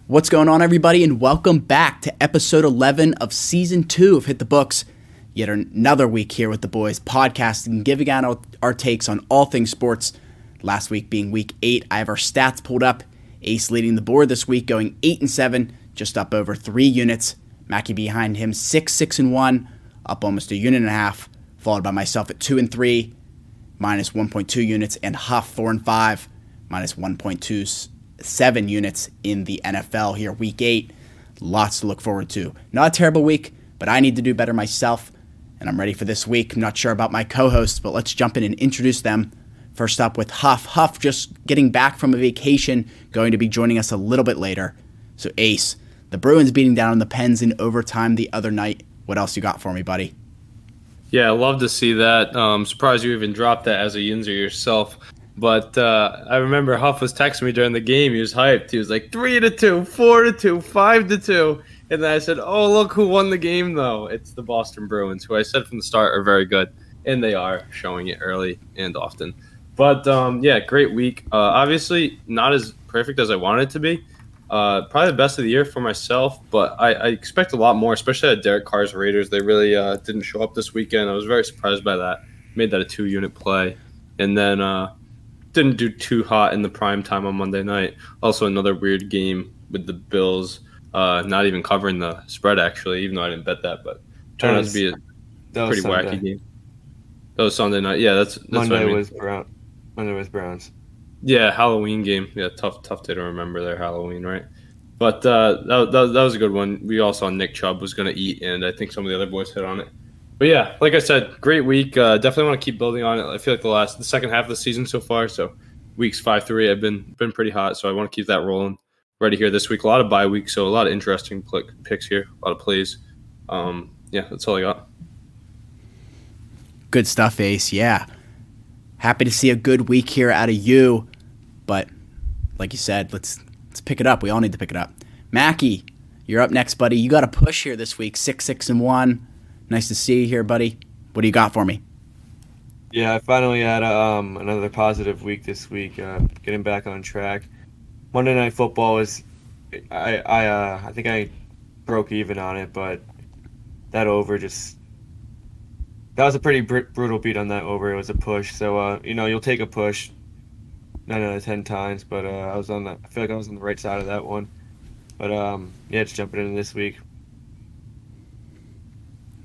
What's going on, everybody, and welcome back to episode 11 of season 2 of Hit the Books. Yet another week here with the boys, podcasting, giving out our takes on all things sports. Last week being week 8, I have our stats pulled up. Ace leading the board this week, going 8-7, just up over 3 units. Mackie behind him, 6-1, up almost a unit and a half, followed by myself at 2-3, minus 1.2 units, and Huff 4-5, minus 1.27 units in the NFL here, week 8. Lots to look forward to. Not a terrible week, but I need to do better myself, and I'm ready for this week. I'm not sure about my co-hosts, but let's jump in and introduce them. First up with Huff. Huff just getting back from a vacation, going to be joining us a little bit later. So Ace, the Bruins beating down on the Pens in overtime the other night. What else you got for me, buddy? Yeah, I love to see that. I'm surprised you even dropped that as a Yinzer yourself. But I remember Huff was texting me during the game. He was hyped. He was like 3-2, 4-2, 5-2. And then I said, oh, look who won the game, though. It's the Boston Bruins, who I said from the start are very good. And they are, showing it early and often. But, yeah, great week. Obviously, not as perfect as I wanted it to be. Probably the best of the year for myself, but I expect a lot more, especially at Derek Carr's Raiders. They really didn't show up this weekend. I was very surprised by that. Made that a 2-unit play. And then didn't do too hot in the prime time on Monday night. Also another weird game with the Bills not even covering the spread, actually, even though I didn't bet that. But turned out to be a pretty wacky game. That was Sunday night. Yeah, that's Monday what I mean. Monday was Browns. Yeah, Halloween game. Yeah, tough day to remember their Halloween, right? But that was a good one. We all saw Nick Chubb was going to eat, and I think some of the other boys hit on it. But yeah, like I said, great week. Definitely want to keep building on it. I feel like the second half of the season so far, so weeks 5-3, I've been pretty hot, so I want to keep that rolling. Ready here this week. A lot of bye weeks, so a lot of interesting picks here. A lot of plays. Yeah, that's all I got. Good stuff, Ace. Yeah. Happy to see a good week here out of you. But like you said, let's pick it up. We all need to pick it up. Mackie, you're up next, buddy. You got a push here this week, 6-1. Nice to see you here, buddy. What do you got for me? Yeah, I finally had another positive week this week, getting back on track. Monday Night Football was, I think I broke even on it, but that over that was a pretty brutal beat on that over. It was a push, so you'll take a push 9 out of 10 times, but I feel like I was on the right side of that one. But yeah, just jumping into this week.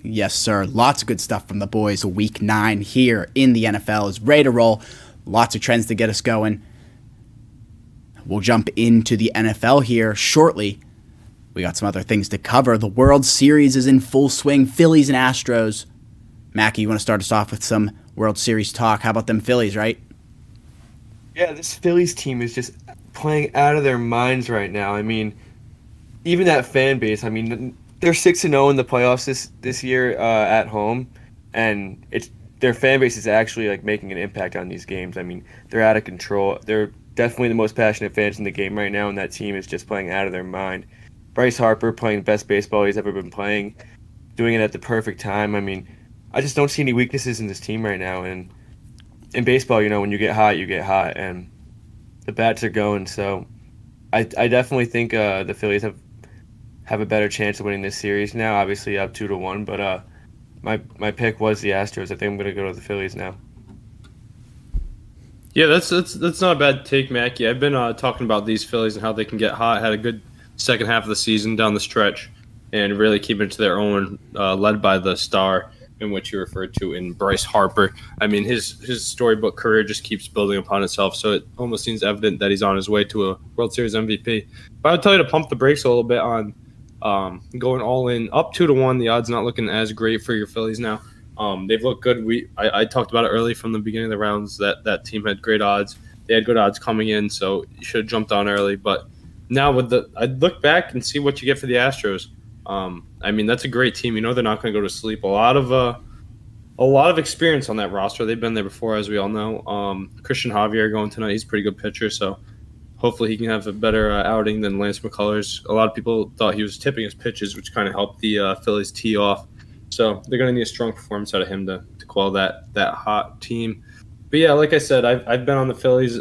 Yes, sir. Lots of good stuff from the boys. Week 9 here in the NFL is ready to roll. Lots of trends to get us going. We'll jump into the NFL here shortly. We got some other things to cover. The World Series is in full swing. Phillies and Astros. Mackie, you want to start us off with some World Series talk? How about them Phillies, right? Yeah, this Phillies team is just playing out of their minds right now. I mean, even that fan base, I mean, they're 6-0 in the playoffs this year at home, and their fan base is actually like making an impact on these games. I mean, they're out of control. They're definitely the most passionate fans in the game right now, and that team is just playing out of their mind. Bryce Harper playing the best baseball he's ever been playing, doing it at the perfect time. I mean, I just don't see any weaknesses in this team right now. And in baseball, when you get hot, you get hot, and the bats are going. So I definitely think the Phillies have a better chance of winning this series now. Obviously up 2-1, but my pick was the Astros. I think I'm going to go to the Phillies now. Yeah, that's not a bad take, Mackie. I've been talking about these Phillies and how they can get hot. Had a good second half of the season down the stretch and really keep it to their own, led by the star in which you referred to in Bryce Harper. I mean, his storybook career just keeps building upon itself, so it almost seems evident that he's on his way to a World Series MVP. But I would tell you to pump the brakes a little bit on going all in. Up 2-1, the odds not looking as great for your Phillies now. They've looked good. I talked about it early from the beginning of the rounds that team had great odds. They had good odds coming in, so you should have jumped on early. But now I'd look back and see what you get for the Astros. I mean, that's a great team. They're not going to go to sleep. A lot of experience on that roster. They've been there before, as we all know. Christian Javier going tonight. He's a pretty good pitcher, so hopefully he can have a better outing than Lance McCullers. A lot of people thought he was tipping his pitches, which kind of helped the Phillies tee off. So they're going to need a strong performance out of him to quell that hot team. But yeah, like I said, I've been on the Phillies.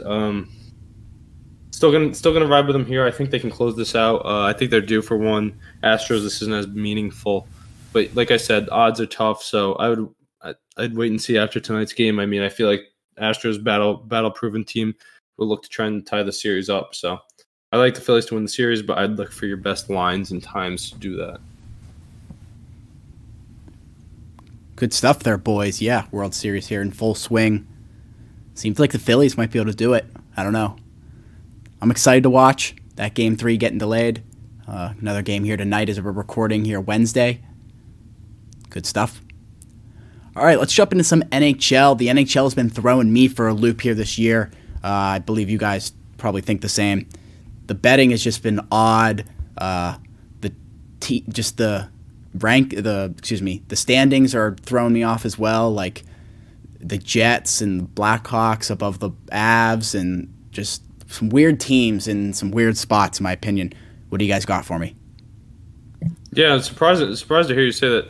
Still gonna ride with them here. I think they can close this out. I think they're due for one. Astros this isn't as meaningful, but like I said, odds are tough. So I'd wait and see after tonight's game. I mean, I feel like Astros battle proven team will look to try and tie the series up. So I like the Phillies to win the series, but I'd look for your best lines and times to do that. Good stuff there, boys. Yeah, World Series here in full swing. Seems like the Phillies might be able to do it. I don't know. I'm excited to watch that Game 3 getting delayed. Another game here tonight as we're recording here Wednesday. Good stuff. All right, let's jump into some NHL. The NHL has been throwing me for a loop here this year. I believe you guys probably think the same. The betting has just been odd. The standings are throwing me off as well. Like the Jets and the Blackhawks above the Avs, and just some weird teams in some weird spots, in my opinion. What do you guys got for me? Yeah, I'm surprised to hear you say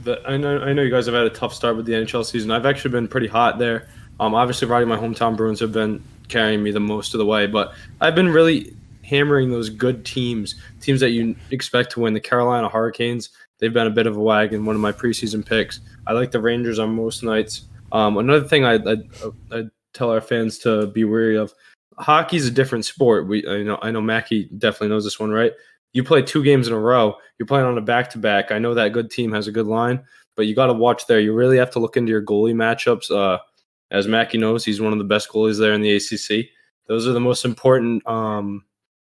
that. I know you guys have had a tough start with the NHL season. I've actually been pretty hot there. Obviously, riding my hometown Bruins have been carrying me the most of the way, but I've been really hammering those good teams that you expect to win. The Carolina Hurricanes, they've been a bit of a wagon, one of my preseason picks. I like the Rangers on most nights. Another thing I'd tell our fans to be wary of, hockey's a different sport. I know Mackie definitely knows this one, right? You play 2 games in a row. You're playing on a back-to-back. I know that good team has a good line, but you got to watch there. You really have to look into your goalie matchups. As Mackie knows, he's one of the best goalies there in the ACC. Those are the most important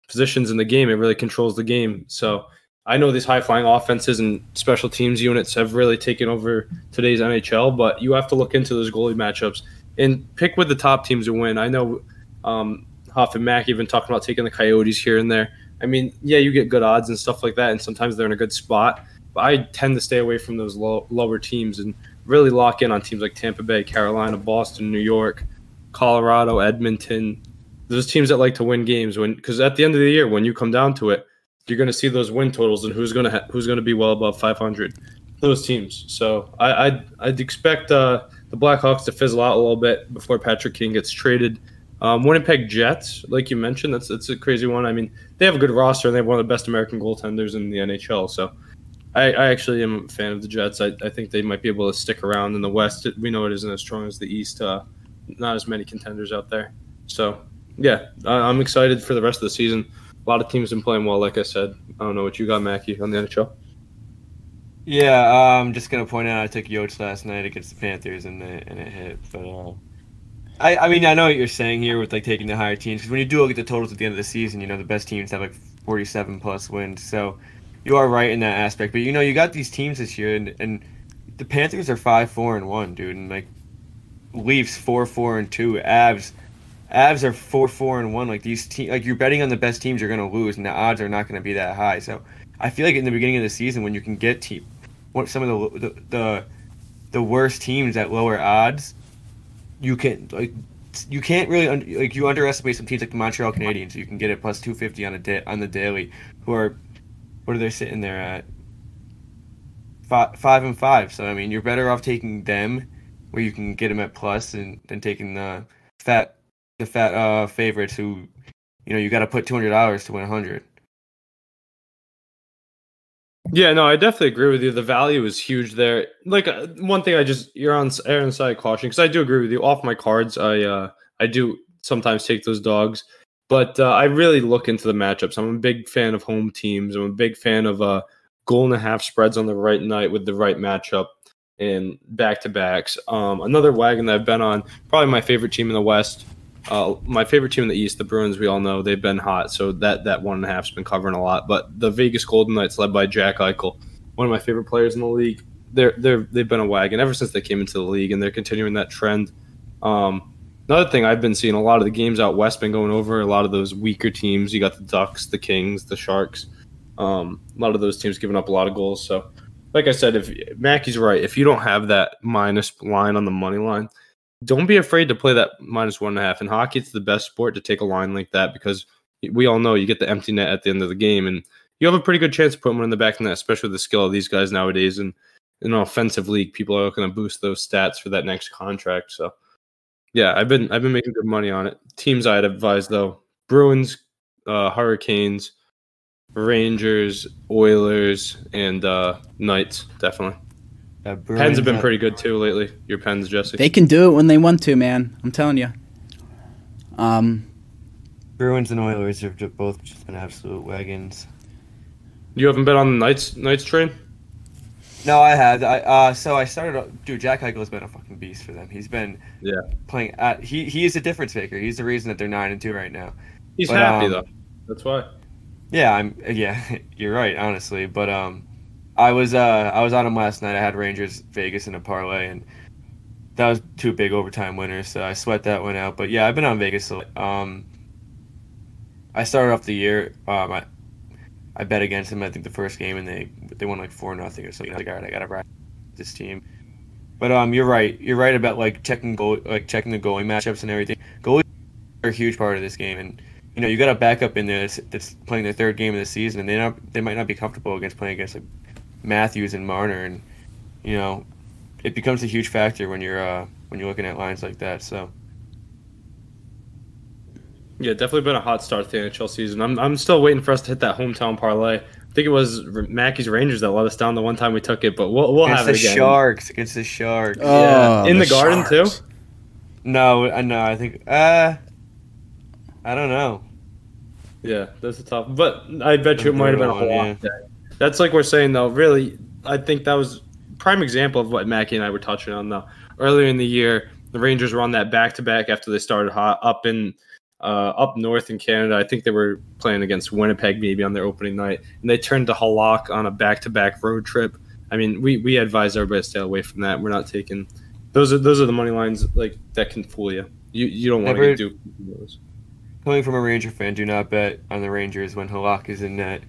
positions in the game. It really controls the game. So I know these high-flying offenses and special teams units have really taken over today's NHL, but you have to look into those goalie matchups and pick with the top teams to win. I know Huff and Mac even talking about taking the Coyotes here and there. I mean, yeah, you get good odds and stuff like that, and sometimes they're in a good spot. But I tend to stay away from those lower teams and really lock in on teams like Tampa Bay, Carolina, Boston, New York, Colorado, Edmonton. Those teams that like to win games, because at the end of the year, when you come down to it, you're going to see those win totals and who's going to be well above 500. Those teams. So I'd expect the Blackhawks to fizzle out a little bit before Patrick King gets traded. Winnipeg Jets, like you mentioned, that's a crazy one. I mean, they have a good roster and they have one of the best American goaltenders in the NHL. So I actually am a fan of the Jets. I think they might be able to stick around in the West. We know it isn't as strong as the East. Not as many contenders out there. So, yeah, I'm excited for the rest of the season. A lot of teams have been playing well, like I said. I don't know what you got, Mackie, on the NHL. Yeah, I'm just going to point out I took Yotes last night against the Panthers and it hit. But I mean, I know what you're saying here with like taking the higher teams, because when you do look at the totals at the end of the season, the best teams have like 47 plus wins. So you are right in that aspect. But you got these teams this year, and the Panthers are 5-4-1, dude, and like Leafs 4-4-2, Avs are 4-4-1. Like these teams, like you're betting on the best teams, you're gonna lose, and the odds are not gonna be that high. So I feel like in the beginning of the season, when you can get some of the worst teams at lower odds, you can't really you underestimate some teams like the Montreal Canadiens. You can get it plus 250 on the daily. Who are, what are they sitting there at? 5-5. So I mean, you're better off taking them, where you can get them at plus, than taking the fat favorites who, you got to put $200 to win 100. Yeah, no, I definitely agree with you. The value is huge there. Like one thing, you're on Aaron's side of caution, because I do agree with you. Off my cards, I do sometimes take those dogs, but I really look into the matchups. I'm a big fan of home teams. I'm a big fan of goal and a half spreads on the right night with the right matchup and back-to-backs. Another wagon that I've been on, probably my favorite team in the West. My favorite team in the East, the Bruins, we all know they've been hot, so that 1.5's been covering a lot. But the Vegas Golden Knights, led by Jack Eichel, one of my favorite players in the league, they've been a wagon ever since they came into the league, and they're continuing that trend. Another thing I've been seeing, a lot of the games out west been going over a lot of those weaker teams. You got the Ducks, the Kings, the Sharks. A lot of those teams giving up a lot of goals. So, like I said, if Mackie's right, if you don't have that minus line on the money line, don't be afraid to play that minus 1.5. In hockey, it's the best sport to take a line like that, because we all know you get the empty net at the end of the game, and you have a pretty good chance of putting one in the back of the net, especially with the skill of these guys nowadays. And in an offensive league, people are looking to boost those stats for that next contract. So, yeah, I've been making good money on it. Teams I'd advise, though, Bruins, Hurricanes, Rangers, Oilers, and Knights, definitely. Pens have been pretty good too lately. Your Pens, Jesse. They can do it when they want to, man. I'm telling you. Bruins and Oilers have both just been absolute wagons. You haven't been on the Knights train? No, I have. So I started. Dude, Jack Eichel has been a fucking beast for them. He's been playing. He is a difference maker. He's the reason that they're 9-2 right now. He's happy though. That's why. Yeah, you're right, honestly. But I was on him last night. I had Rangers Vegas in a parlay, and that was 2 big overtime winners. So I sweat that one out. But yeah, I've been on Vegas. I started off the year. I bet against them. I think the first game, and they won like 4-0 or something. I was like, all right, I gotta ride this team. But you're right. You're right about checking the goalie matchups and everything. Goalies are a huge part of this game, and you got a backup in there that's playing their 3rd game of the season, and they might not be comfortable playing against like Matthews and Marner, and it becomes a huge factor when you're looking at lines like that. So. Yeah, definitely been a hot start to the NHL season. I'm still waiting for us to hit that hometown parlay. I think it was Mackey's Rangers that let us down the one time we took it, but we'll have it again. Against the Sharks. Yeah, in the Garden too. No, I think I don't know. Yeah, that's a tough. But I bet you it might have been a whole lot. That's like we're saying though. Really, I think that was a prime example of what Mackey and I were touching on though. Earlier in the year, the Rangers were on that back-to-back after they started hot up north in Canada. I think they were playing against Winnipeg maybe on their opening night, and they turned to Halak on a back-to-back road trip. I mean, we advise everybody to stay away from that. We're not taking those are the money lines that can fool you. You don't want to do those. Coming from a Ranger fan, do not bet on the Rangers when Halak is in net.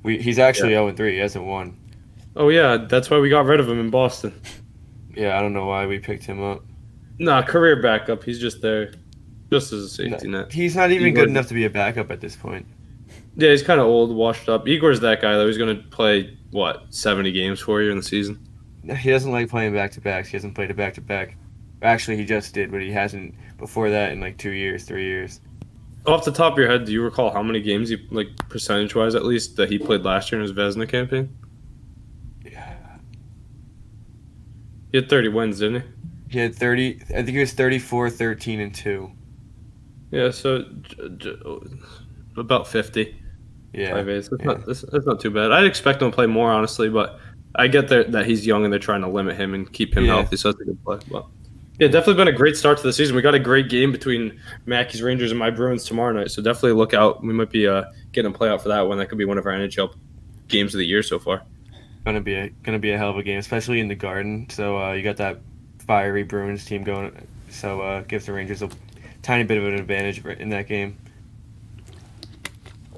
He's actually 0-3. He hasn't won. Oh yeah, that's why we got rid of him in Boston. Yeah, I don't know why we picked him up. Nah, career backup. He's just there. Just as a safety net. He's not even good enough to be a backup at this point. Yeah, he's kind of old, washed up. Igor's that guy, though. He's going to play, 70 games for you in the season? He doesn't like playing back-to-backs. He hasn't played a back-to-back. Actually, he just did, but he hasn't before that in 2 years, 3 years. Off the top of your head, do you recall how many games, percentage-wise at least, that he played last year in his Vezina campaign? Yeah. He had 30 wins, didn't he? He had 30. I think he was 34, 13, and 2. Yeah, so about 50. Yeah. That's not too bad. I'd expect him to play more, honestly, but I get that he's young and they're trying to limit him and keep him healthy, so that's a good play. But yeah, definitely been a great start to the season. We got a great game between Mackey's Rangers and my Bruins tomorrow night, so definitely look out. We might be getting a play out for that one. That could be one of our NHL games of the year so far. Gonna be a hell of a game, especially in the Garden. So you got that fiery Bruins team going, so gives the Rangers a tiny bit of an advantage in that game.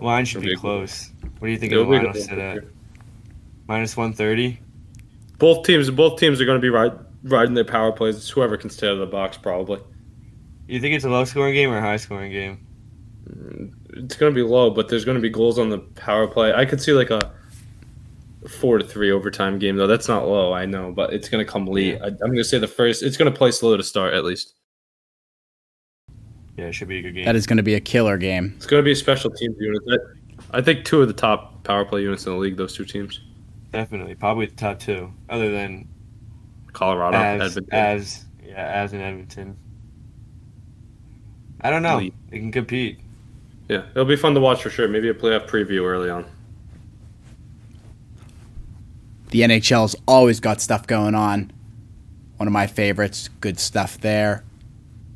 Line should be close. What do you think of the line will sit at? Minus 130? Both teams are going to be riding their power plays. It's whoever can stay out of the box, probably. You think it's a low-scoring game or a high-scoring game? It's going to be low, but there's going to be goals on the power play. I could see a 4-3 overtime game, though. That's not low, I know, but it's going to come late. I'm going to say it's going to play slow to start, at least. Yeah, it should be a good game. That is going to be a killer game. It's going to be a special teams unit. I think 2 of the top power play units in the league, those 2 teams. Definitely. Probably the top 2, other than Colorado, Edmonton. As in Edmonton. I don't know. They can compete. Yeah, it'll be fun to watch for sure. Maybe a playoff preview early on. The NHL's always got stuff going on. One of my favorites. Good stuff there.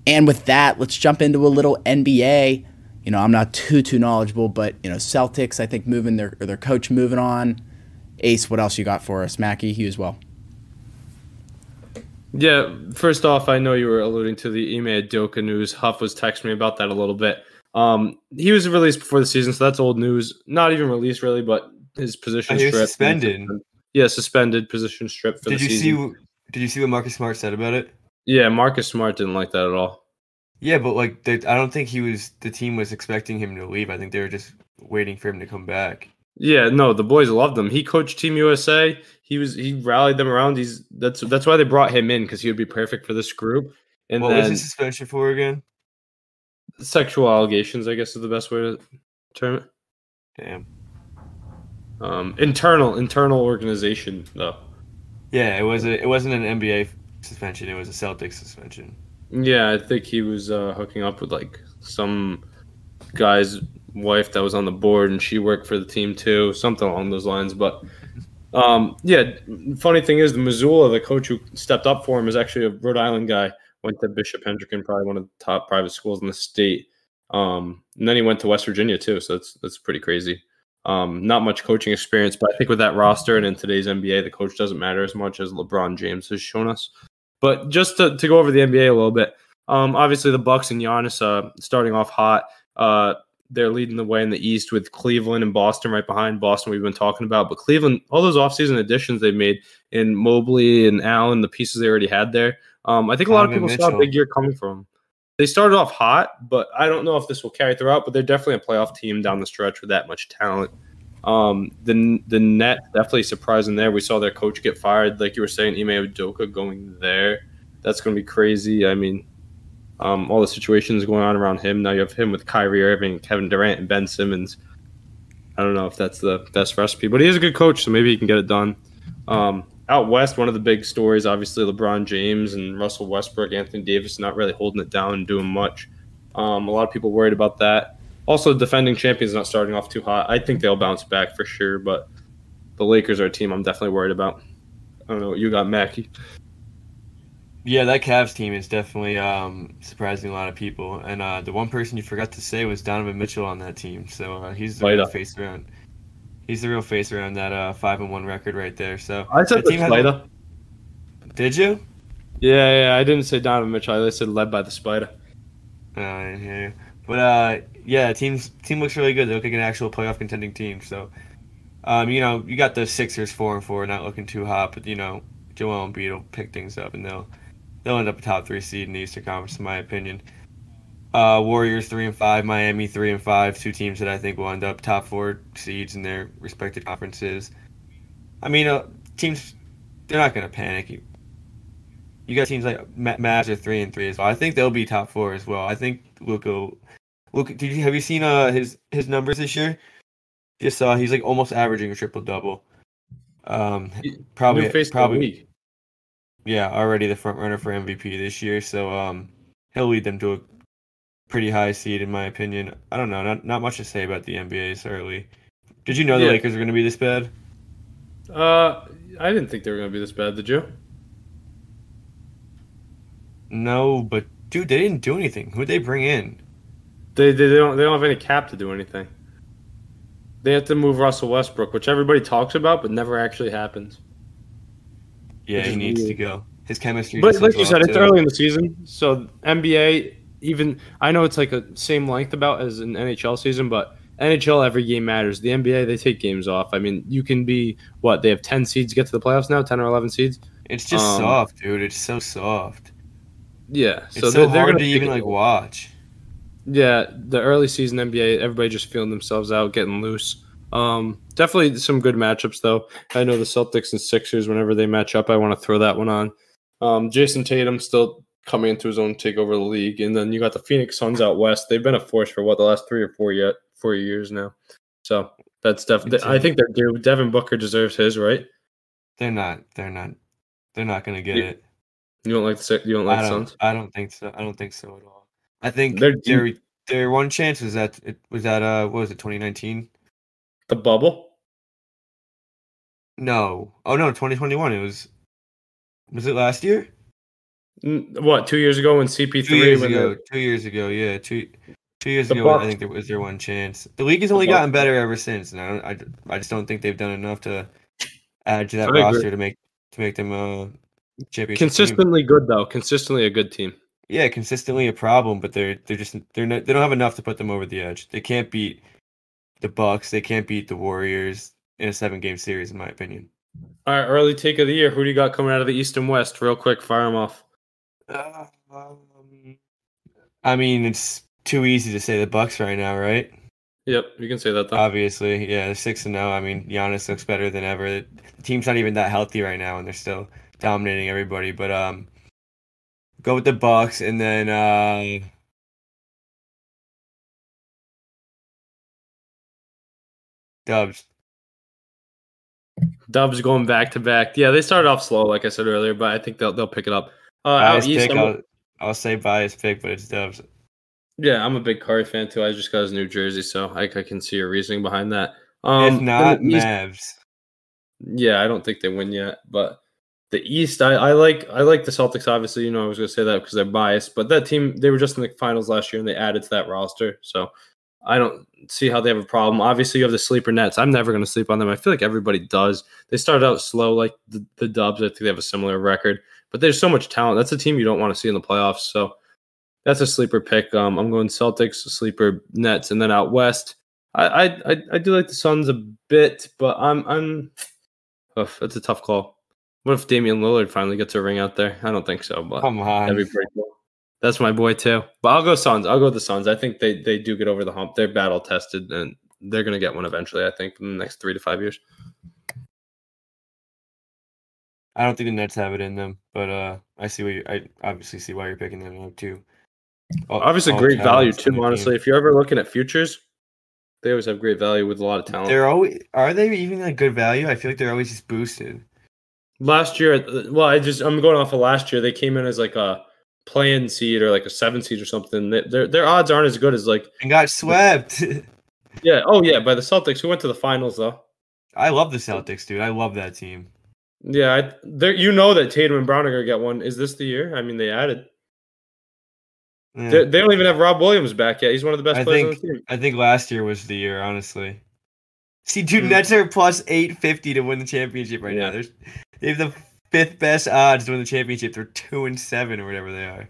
And with that, let's jump into a little NBA. I'm not too knowledgeable, but Celtics, I think moving their coach moving on. Ace, what else you got for us? Mackie, you as well. Yeah, first off, I know you were alluding to the Ime Udoka news. Huff was texting me about that a little bit. He was released before the season, so that's old news. Not even released really, but his position stripped. He was suspended. Yeah, suspended, position stripped for the season. Did you see what Marcus Smart said about it? Yeah, Marcus Smart didn't like that at all. Yeah, but I don't think the team was expecting him to leave. I think they were just waiting for him to come back. Yeah, no, the boys loved him. He coached Team USA. He rallied them around. That's why they brought him in, because he would be perfect for this group. And what was his suspension for again? Sexual allegations, I guess, is the best way to term it. Damn. Internal organization though. Yeah, it wasn't an NBA suspension. It was a Celtics suspension. Yeah, I think he was hooking up with like some guy's wife that was on the board, and she worked for the team too, something along those lines. But yeah, funny thing is, the Missoula, the coach who stepped up for him, is actually a Rhode Island guy. Went to Bishop Hendricken, probably one of the top private schools in the state. And then he went to West Virginia too, so that's pretty crazy. Not much coaching experience, but I think with that roster and in today's NBA, the coach doesn't matter as much as LeBron James has shown us. But just to go over the NBA a little bit, obviously the Bucks and Giannis starting off hot. They're leading the way in the East with Cleveland and Boston right behind. Boston we've been talking about, but Cleveland, all those offseason additions they made in Mobley and Allen, the pieces they already had there. I think a lot of people saw a big year coming from them. They started off hot, but I don't know if this will carry throughout, but they're definitely a playoff team down the stretch with that much talent. The net definitely surprising there. We saw their coach get fired. Like you were saying, Ime Udoka going there. That's going to be crazy. I mean, all the situations going on around him. Now you have him with Kyrie Irving, Kevin Durant, and Ben Simmons. I don't know if that's the best recipe, but he is a good coach, so maybe he can get it done. Out west, one of the big stories, obviously LeBron James and Russell Westbrook, Anthony Davis not really holding it down and doing much. A lot of people worried about that. Also, defending champions not starting off too hot. I think they'll bounce back for sure, but the Lakers are a team I'm definitely worried about. I don't know what you got, Mackie. Yeah, that Cavs team is definitely surprising a lot of people. And the one person you forgot to say was Donovan Mitchell on that team. So he's the real face around. He's the real face around that 5-1 record right there. So I said the Spider. Did you? Yeah. I didn't say Donovan Mitchell. I said led by the Spider. Yeah. But yeah, team looks really good. They look like an actual playoff contending team. So, you got the Sixers 4-4, not looking too hot, but Joel Embiid will pick things up, and they'll end up a top 3 seed in the Eastern Conference, in my opinion. Warriors 3-5, Miami 3-5, two teams that I think will end up top 4 seeds in their respective conferences. I mean, teams, they're not going to panic. You got teams like Mavs are 3-3 as well. I think they'll be top 4 as well. I think Luka. Have you seen his numbers this year? Just saw he's like almost averaging a triple double. Probably. Yeah, already the front runner for MVP this year. So he'll lead them to a pretty high seed, in my opinion. I don't know, not much to say about the NBA this early. Did you know the Lakers are going to be this bad? I didn't think they were going to be this bad. Did you? No, but dude, they didn't do anything. Who'd they bring in? They don't have any cap to do anything. They have to move Russell Westbrook, which everybody talks about, but never actually happens. Yeah, he needs to go. His chemistry. But like you said, it's early in the season, so NBA. Even I know it's like a same length about as an NHL season, but NHL every game matters. The NBA they take games off. I mean, you can be they have 10 seeds to get to the playoffs now, 10 or 11 seeds. It's just soft, dude. It's so soft. Yeah, so it's so hard to even watch. Yeah, the early season NBA, everybody just feeling themselves out, getting loose. Definitely some good matchups though. I know the Celtics and Sixers, whenever they match up, I want to throw that one on. Jason Tatum still coming into his own, take over the league, and then you got the Phoenix Suns out west. They've been a force for the last 3 or 4 years now. So that's definitely. I think they're due. Devin Booker deserves his, right? They're not going to get it. You don't like the Suns? I don't think so. I don't think so at all. I think their one chance was that what was it, 2019? The bubble? No. Oh no, 2021. Was it last year? What, 2 years ago when CP3? 2 years ago. 2 years ago, yeah. 2 years ago, I think there was their one chance. The league has only gotten better ever since, and I just don't think they've done enough to add to that roster to make them a championship. Consistently good though. Consistently a good team. Yeah, consistently a problem, but they don't have enough to put them over the edge. They can't beat the Bucks. They can't beat the Warriors in a 7-game series, in my opinion. All right, early take of the year. Who do you got coming out of the East and West? Real quick, fire them off. I mean, it's too easy to say the Bucks right now, right? Yep, you can say that though. Obviously, yeah, they're 6-0. I mean, Giannis looks better than ever. The team's not even that healthy right now, and they're still dominating everybody. But go with the Bucks, and then Dubs. Dubs going back to back. Yeah, they started off slow, like I said earlier, but I think they'll pick it up. Out Bias east, pick. I'll say bias pick, but it's Dubs. yeah, I'm a big Curry fan too. I just got his New Jersey, so I can see your reasoning behind that. If In not, the East, Mavs. yeah, I don't think they win yet, but the East, I like the Celtics. Obviously, I was going to say that because they're biased, but that team, they were just in the finals last year and they added to that roster, so I don't see how they have a problem. Obviously, you have the sleeper Nets. I'm never going to sleep on them. I feel like everybody does. They started out slow, like the Dubs. I think they have a similar record, but there's so much talent. That's a team you don't want to see in the playoffs. So that's a sleeper pick. I'm going Celtics, sleeper Nets, and then out west, I do like the Suns a bit, but that's a tough call. What if Damian Lillard finally gets a ring out there? I don't think so, but Come on. that'd be pretty cool. That's my boy too. But I'll go Suns. I'll go with the Suns. I think they do get over the hump. They're battle tested, and they're going to get one eventually, I think, in the next 3 to 5 years. I don't think the Nets have it in them, but I obviously see why you're picking them up too. Obviously, great value too, honestly. If you're ever looking at futures, they always have great value with a lot of talent. Are they even a good value? I feel like they're always just boosted. Last year, I'm going off of last year. They came in as like a play-in seed or like a 7 seed or something. Their odds aren't as good as like and got swept. Yeah. Oh yeah, by the Celtics, who went to the finals though. I love the Celtics, dude. I love that team. Yeah, that Tatum and Brown are gonna get one. Is this the year? I mean, they added. Yeah. They don't even have Rob Williams back yet. He's one of the best players on the team. I think last year was the year, honestly. See, dude, Nets are plus 850 to win the championship right now. They have the 5th best odds to win the championship. They're 2-7 or whatever they are.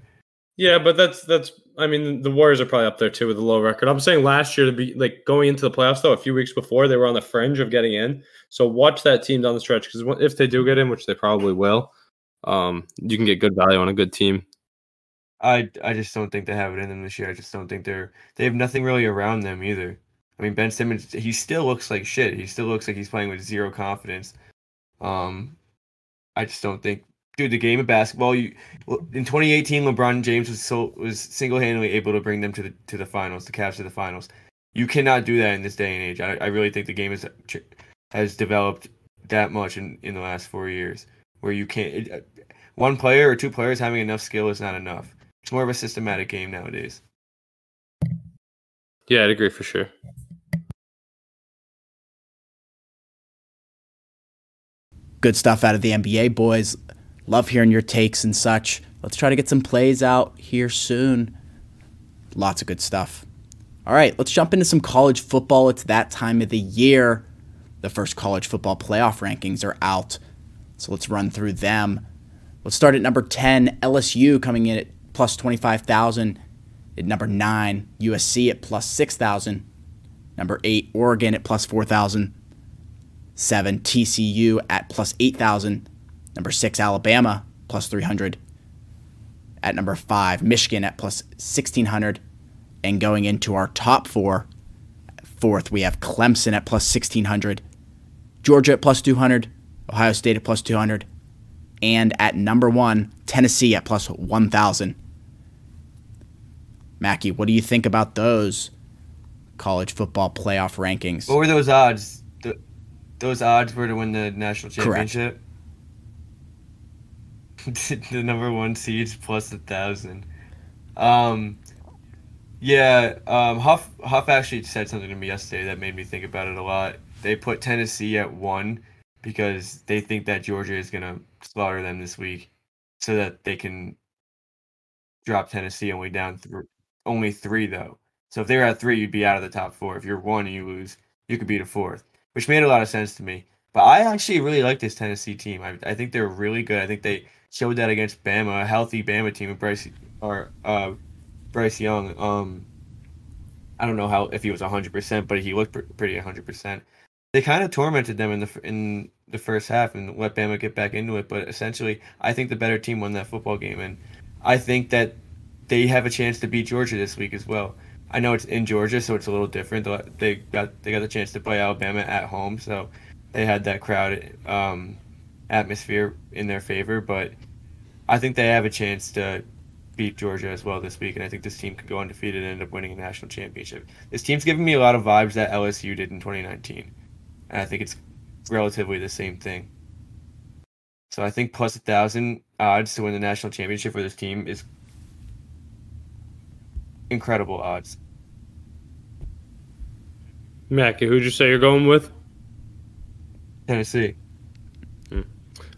Yeah, but that's. I mean, the Warriors are probably up there too with a low record. I'm saying last year to be like going into the playoffs though. A few weeks before they were on the fringe of getting in. So watch that team down the stretch because if they do get in, which they probably will, you can get good value on a good team. I just don't think they have it in them this year. I just don't think they have nothing really around them either. I mean, Ben Simmons, he still looks like shit. He still looks like he's playing with zero confidence. I just don't think, dude. The game of basketball, in 2018, LeBron James was single-handedly able to bring them to the finals, the Cavs to the finals. You cannot do that in this day and age. I really think the game has developed that much in the last 4 years, where you can't. One player or two players having enough skill is not enough. It's more of a systematic game nowadays. Yeah, I'd agree for sure. Good stuff out of the NBA, boys. Love hearing your takes and such. Let's try to get some plays out here soon. Lots of good stuff. All right, let's jump into some college football. It's that time of the year. The first college football playoff rankings are out. So let's run through them. Let's start at number 10, LSU coming in at plus 25,000. At number 9, USC at plus 6,000. Number 8, Oregon at plus 4,000. 7, TCU at plus 8,000. Number 6, Alabama, plus 300. At number 5, Michigan at plus 1,600. And going into our top 4, fourth, we have Clemson at plus 1,600. Georgia at plus 200. Ohio State at plus 200. And at number 1, Tennessee at plus 1,000. Mackie, what do you think about those college football playoff rankings? What were those odds? Those odds were to win the national championship? Correct. The number 1 seeds plus 1,000. Huff actually said something to me yesterday that made me think about it a lot. They put Tennessee at 1 because they think that Georgia is going to slaughter them this week so that they can drop Tennessee only down only 3, though. So if they were at 3, you'd be out of the top 4. If you're 1 and you lose, you could be the 4th, which made a lot of sense to me. But I actually really like this Tennessee team. I think they're really good. I think they showed that against Bama, a healthy Bama team with Bryce Young. I don't know if he was 100%, but he looked pretty 100%. They kind of tormented them in the first half and let Bama get back into it. But essentially, I think the better team won that football game, and I think that they have a chance to beat Georgia this week as well. I know it's in Georgia, so it's a little different. They got the chance to play Alabama at home, so they had that crowd atmosphere in their favor. But I think they have a chance to beat Georgia as well this week, and I think this team could go undefeated and end up winning a national championship. This team's giving me a lot of vibes that LSU did in 2019. and I think it's relatively the same thing. So I think plus 1,000 odds to win the national championship for this team is incredible odds. Mackie, who'd you say you're going with? Tennessee.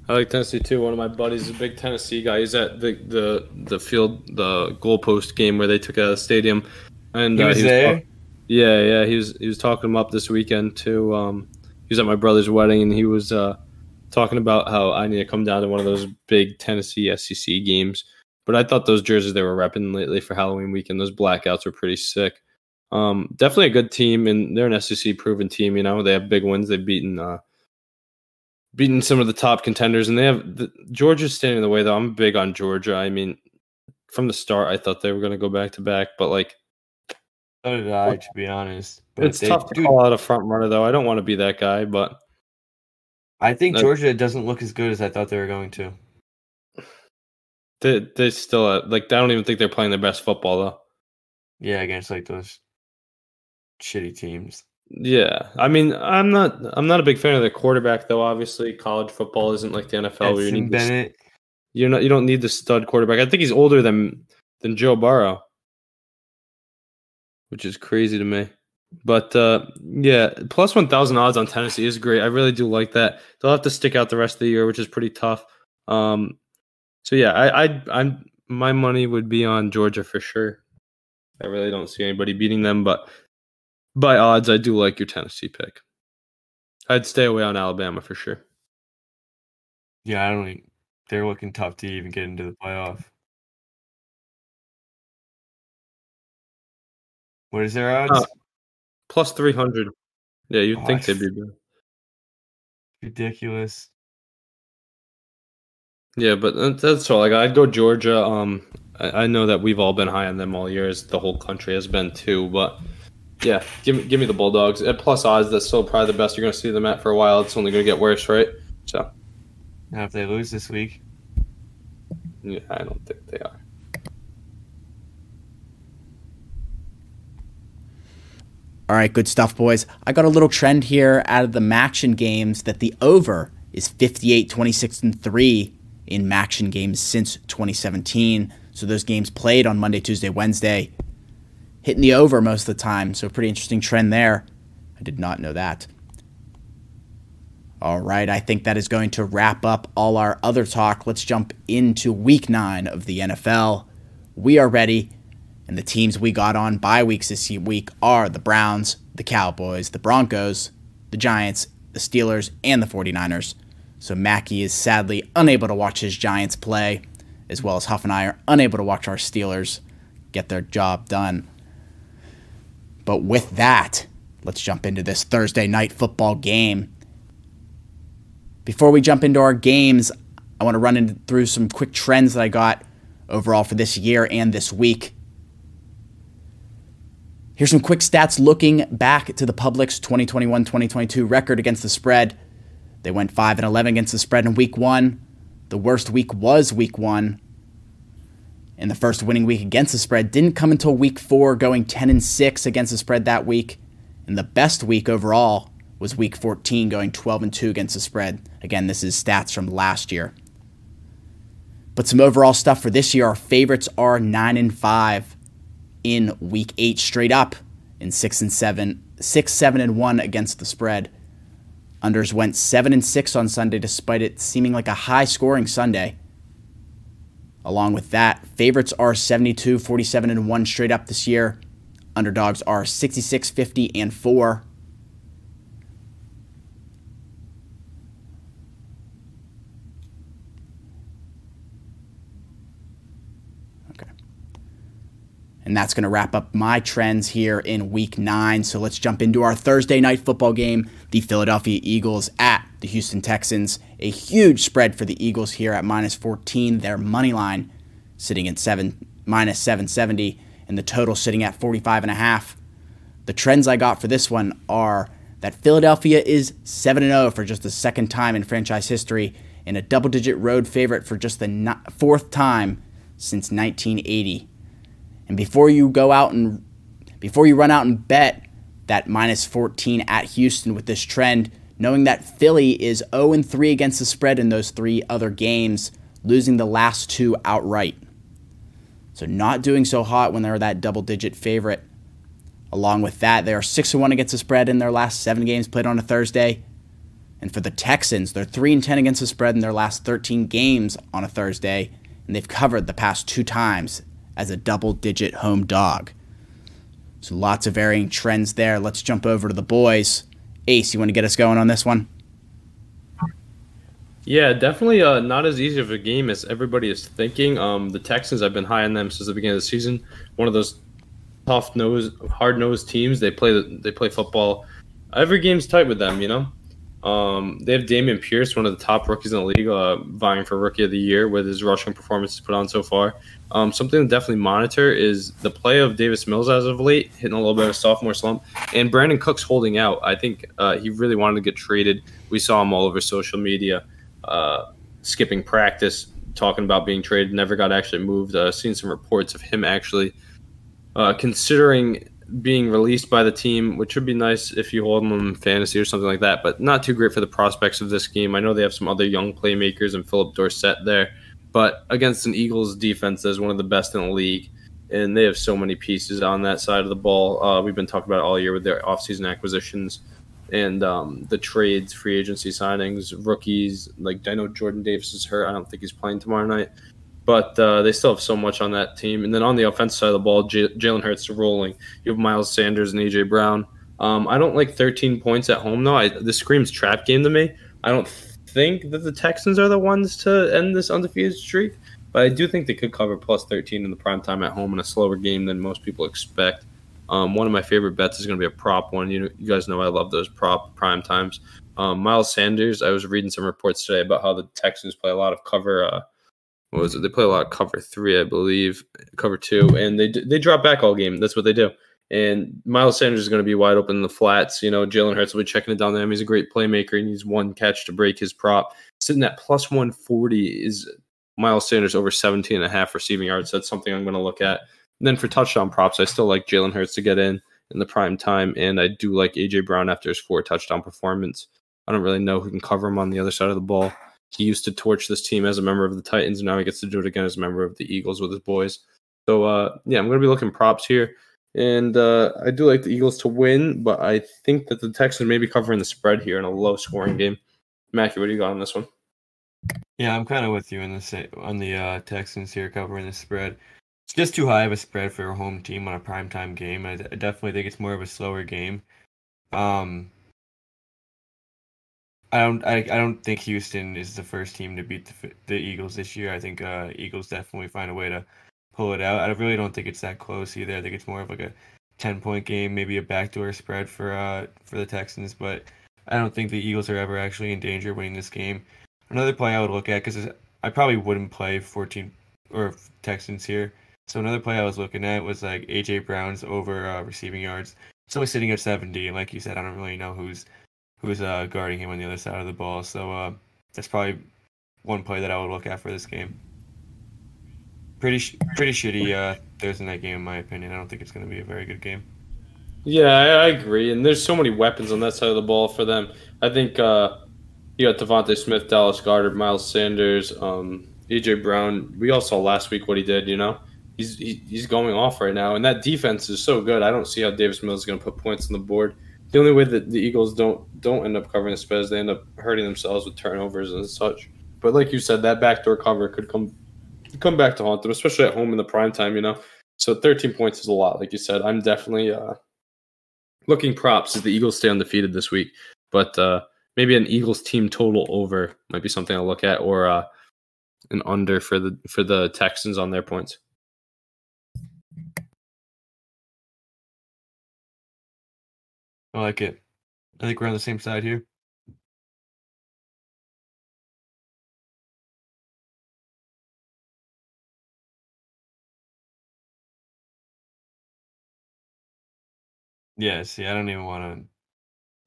I like Tennessee too. One of my buddies is a big Tennessee guy. He's at the field, the goalpost game where they took out of the stadium, and He was there? yeah. He was talking him up this weekend too. He was at my brother's wedding, and he was talking about how I need to come down to one of those big Tennessee SEC games. But I thought those jerseys they were repping lately for Halloween weekend, those blackouts were pretty sick. Definitely a good team, and they're an SEC proven team. You know, they have big wins. They've beaten some of the top contenders, and Georgia's standing in the way. Though I'm big on Georgia. I mean, from the start, I thought they were going to go back to back, but like, So did I, to be honest. But it's tough to call out a front runner, though. I don't want to be that guy, but I think Georgia doesn't look as good as I thought they were going to. they still like. I don't even think they're playing their best football though. Yeah, against like those shitty teams. Yeah, I mean, I'm not a big fan of their quarterback though. Obviously, college football isn't like the NFL where you need Bennett. you don't need the stud quarterback. I think he's older than Joe Burrow, which is crazy to me. But yeah, plus 1,000 odds on Tennessee is great. I really do like that. They'll have to stick out the rest of the year, which is pretty tough. So yeah, I'm my money would be on Georgia for sure. I really don't see anybody beating them, but by odds, I do like your Tennessee pick. I'd stay away on Alabama for sure. Yeah, I don't think they're looking tough to even get into the playoff. What is their odds? Plus 300. Yeah, you'd think they'd be good. Ridiculous. Yeah, but that's all. Like, I'd go Georgia. I know that we've all been high on them all year, as the whole country has been too. But yeah, give me the Bulldogs at plus odds. That's still probably the best you're going to see them at for a while. It's only going to get worse, right? So Now, if they lose this week, yeah, I don't think they are. All right, good stuff, boys. I got a little trend here out of the Maction games that the over is 58, 26, and 3 in Maction games since 2017. So those games played on Monday, Tuesday, Wednesday, hitting the over most of the time. So pretty interesting trend there. I did not know that. All right, I think that is going to wrap up all our other talk. Let's jump into Week 9 of the NFL. We are ready. And the teams we got on bye weeks this week are the Browns, the Cowboys, the Broncos, the Giants, the Steelers, and the 49ers. So Mackie is sadly unable to watch his Giants play, as well as Huff and I are unable to watch our Steelers get their job done. But with that, let's jump into this Thursday night football game. Before we jump into our games, I want to run through some quick trends that I got overall for this year and this week. Here's some quick stats looking back to the public's 2021-2022 record against the spread. They went 5-11 against the spread in Week 1. The worst week was Week 1. And the first winning week against the spread didn't come until Week 4, going 10-6 against the spread that week. And the best week overall was Week 14, going 12-2 against the spread. Again, this is stats from last year. But some overall stuff for this year, our favorites are 9-5. In Week 8 straight up, in 6-7-1 against the spread. Unders went 7-6 on Sunday, despite it seeming like a high-scoring Sunday. Along with that, favorites are 72-47-1 straight up this year. Underdogs are 66-50-4. And that's going to wrap up my trends here in Week 9. So let's jump into our Thursday night football game. The Philadelphia Eagles at the Houston Texans. A huge spread for the Eagles here at -14. Their money line sitting at -770. And the total sitting at 45.5. The trends I got for this one are that Philadelphia is 7-0 for just the second time in franchise history. And a double-digit road favorite for just the fourth time since 1980. And before you run out and bet that -14 at Houston with this trend, knowing that Philly is 0-3 against the spread in those 3 other games, losing the last 2 outright. So not doing so hot when they're that double-digit favorite. Along with that, they are 6-1 against the spread in their last 7 games played on a Thursday. And for the Texans, they're 3-10 against the spread in their last 13 games on a Thursday, and they've covered the past 2 times as a double-digit home dog. So lots of varying trends there. Let's jump over to the boys. Ace, you want to get us going on this one? Yeah, definitely not as easy of a game as everybody is thinking. The Texans, I've been high on them since the beginning of the season. One of those hard-nosed teams. They play football. Every game's tight with them, you know. They have Dameon Pierce, one of the top rookies in the league, vying for Rookie of the Year with his rushing performances put on so far. Something to definitely monitor is the play of Davis Mills as of late, hitting a little bit of a sophomore slump, and Brandon Cooks holding out. I think he really wanted to get traded. We saw him all over social media, skipping practice, talking about being traded, never got actually moved. Seen some reports of him actually considering being released by the team, which would be nice if you hold him in fantasy or something like that, but not too great for the prospects of this game. I know they have some other young playmakers and Philip Dorsett there, but against an Eagles defense that's one of the best in the league, and they have so many pieces on that side of the ball. We've been talking about it all year with their offseason acquisitions and the trades, free agency signings, rookies. Like, I know Jordan Davis is hurt. I don't think he's playing tomorrow night. But they still have so much on that team. And then on the offensive side of the ball, Jalen Hurts is rolling. You have Miles Sanders and A.J. Brown. I don't like 13 points at home, though. This screams trap game to me. I don't think that the Texans are the ones to end this undefeated streak, but I do think they could cover plus 13 in the prime time at home in a slower game than most people expect. One of my favorite bets is going to be a prop one. You guys know I love those prop prime times. Miles Sanders, I was reading some reports today about how the Texans play a lot of cover they play a lot of cover 3, I believe, cover 2, and they drop back all game. That's what they do. And Miles Sanders is going to be wide open in the flats. You know, Jalen Hurts will be checking it down to him. He's a great playmaker. He needs one catch to break his prop. Sitting at plus 140 is Miles Sanders over 17.5 receiving yards. That's something I'm going to look at. And then for touchdown props, I still like Jalen Hurts to get in the prime time, and I do like A.J. Brown after his 4 touchdown performance. I don't really know who can cover him on the other side of the ball. He used to torch this team as a member of the Titans, and now he gets to do it again as a member of the Eagles with his boys. So, I'm going to be looking props here. And I do like the Eagles to win, but I think that the Texans may be covering the spread here in a low-scoring game. Mackie, what do you got on this one? Yeah, I'm kind of with you on the Texans here covering the spread. It's just too high of a spread for a home team on a primetime game. I definitely think it's more of a slower game. I don't think Houston is the first team to beat the Eagles this year. I think Eagles definitely find a way to pull it out. I really don't think it's that close either. I think it's more of like a 10-point game, maybe a backdoor spread for the Texans, but I don't think the Eagles are ever actually in danger of winning this game. Another play I would look at, because I probably wouldn't play 14 or Texans here. So another play I was looking at was like A.J. Brown's over receiving yards. It's only sitting at 70, and like you said, I don't really know who's guarding him on the other side of the ball. So that's probably one play that I would look at for this game. Pretty shitty Thursday night game in my opinion. I don't think it's going to be a very good game. Yeah, I agree. And there's so many weapons on that side of the ball for them. I think you got Devontae Smith, Dallas Goedert, Miles Sanders, A.J. Brown. We all saw last week what he did, you know. He's going off right now. And that defense is so good. I don't see how Davis Mills is going to put points on the board. The only way that the Eagles don't end up covering the spread is they end up hurting themselves with turnovers and such. But like you said, that backdoor cover could come back to haunt them, especially at home in the prime time, you know. So 13 points is a lot, like you said. I'm definitely looking props as the Eagles stay undefeated this week. But maybe an Eagles team total over might be something I'll look at, or an under for the Texans on their points. I like it. I think we're on the same side here. Yes, yeah, I don't even want to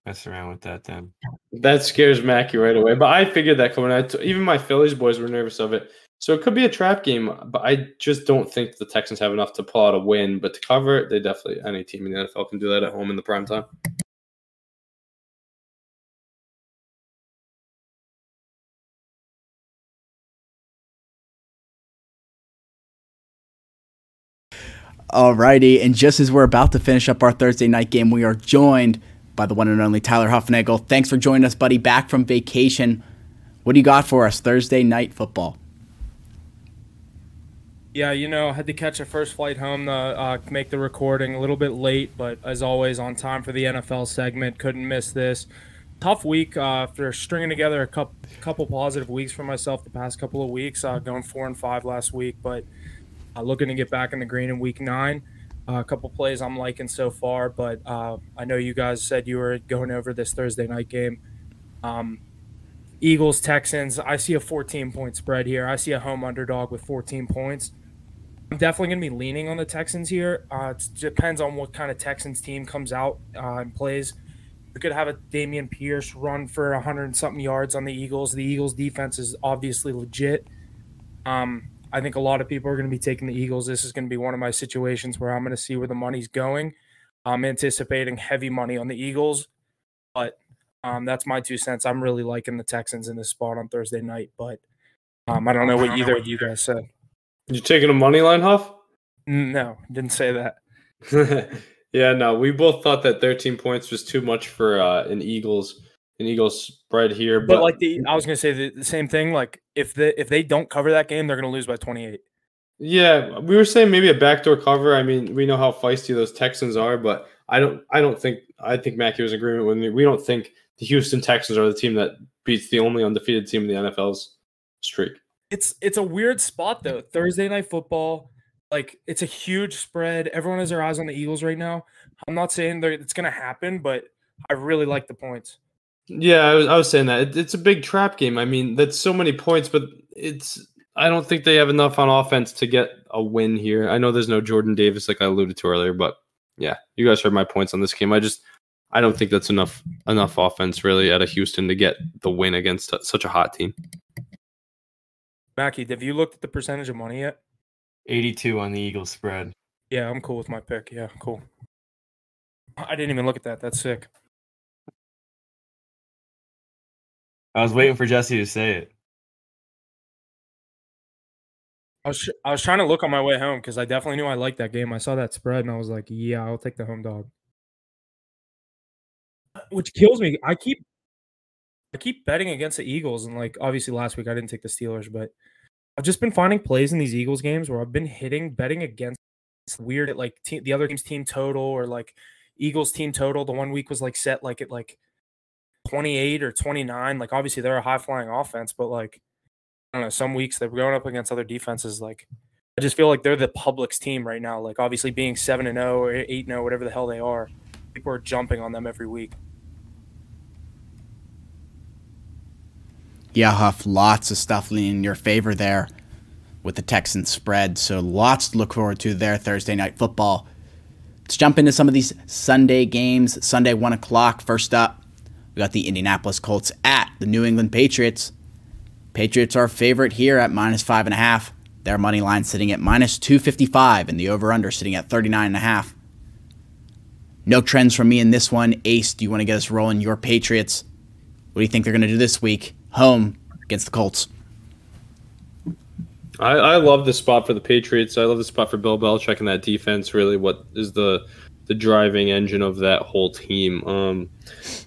mess around with that then. That scares Mackie right away. But I figured that coming out. Even my Phillies boys were nervous of it. So it could be a trap game, but I just don't think the Texans have enough to pull out a win. But to cover it, any team in the NFL can do that at home in the prime time. Alrighty, and just as we're about to finish up our Thursday night game, we are joined by the one and only Tyler Huffnagel. Thanks for joining us, buddy, back from vacation. What do you got for us Thursday night football? Yeah, I had to catch a first flight home to make the recording a little bit late, but as always, on time for the NFL segment. Couldn't miss this. Tough week after stringing together a couple positive weeks for myself the past couple of weeks, going 4-5 last week, but looking to get back in the green in week 9. A couple plays I'm liking so far, but I know you guys said you were going over this Thursday night game. Eagles, Texans, I see a 14-point spread here. I see a home underdog with 14 points. I'm definitely going to be leaning on the Texans here. It depends on what kind of Texans team comes out and plays. We could have a Dameon Pierce run for 100-something yards on the Eagles. The Eagles' defense is obviously legit. I think a lot of people are going to be taking the Eagles. This is going to be one of my situations where I'm going to see where the money's going. I'm anticipating heavy money on the Eagles, but that's my 2 cents. I'm really liking the Texans in this spot on Thursday night, but I don't know what either of you guys said. You taking a money line, Huff? No, didn't say that. Yeah, no, we both thought that 13 points was too much for an Eagles spread here. But like I was gonna say the same thing. Like if they don't cover that game, they're gonna lose by 28. Yeah, we were saying maybe a backdoor cover. I mean, we know how feisty those Texans are, but I think Mackie was in agreement with me. We don't think the Houston Texans are the team that beats the only undefeated team in the NFL's streak. It's a weird spot though. Thursday night football, like it's a huge spread. Everyone has their eyes on the Eagles right now. I'm not saying it's going to happen, but I really like the points. Yeah, I was saying that it's a big trap game. I mean, that's so many points, but I don't think they have enough on offense to get a win here. I know there's no Jordan Davis like I alluded to earlier, but yeah, you guys heard my points on this game. I don't think that's enough offense really out of Houston to get the win against such a hot team. Mackie, have you looked at the percentage of money yet? 82 on the Eagles spread. Yeah, I'm cool with my pick. Yeah, cool. I didn't even look at that. That's sick. I was waiting for Jesse to say it. I was trying to look on my way home because I definitely knew I liked that game. I saw that spread and I was like, yeah, I'll take the home dog. Which kills me. I keep betting against the Eagles, and like obviously last week I didn't take the Steelers, but I've just been finding plays in these Eagles games where I've been betting against weird at like the other team's team total or like Eagles team total. The one week was like set like at like 28 or 29. Like obviously they're a high flying offense, but like I don't know, some weeks they're going up against other defenses. Like I just feel like they're the public's team right now. Like obviously being 7-0 or 8-0, whatever the hell they are, people are jumping on them every week. Yeah, Huff, lots of stuff leaning in your favor there with the Texans spread. So lots to look forward to there Thursday night football. Let's jump into some of these Sunday games. Sunday, 1 o'clock. First up, we got the Indianapolis Colts at the New England Patriots. Patriots are favorite here at -5.5. Their money line sitting at -255 and the over-under sitting at 39.5. No trends from me in this one. Ace, do you want to get us rolling your Patriots? What do you think they're going to do this week? Home against the Colts. I love this spot for the Patriots. I love the spot for Bill Belichick and that defense. Really, what is the driving engine of that whole team?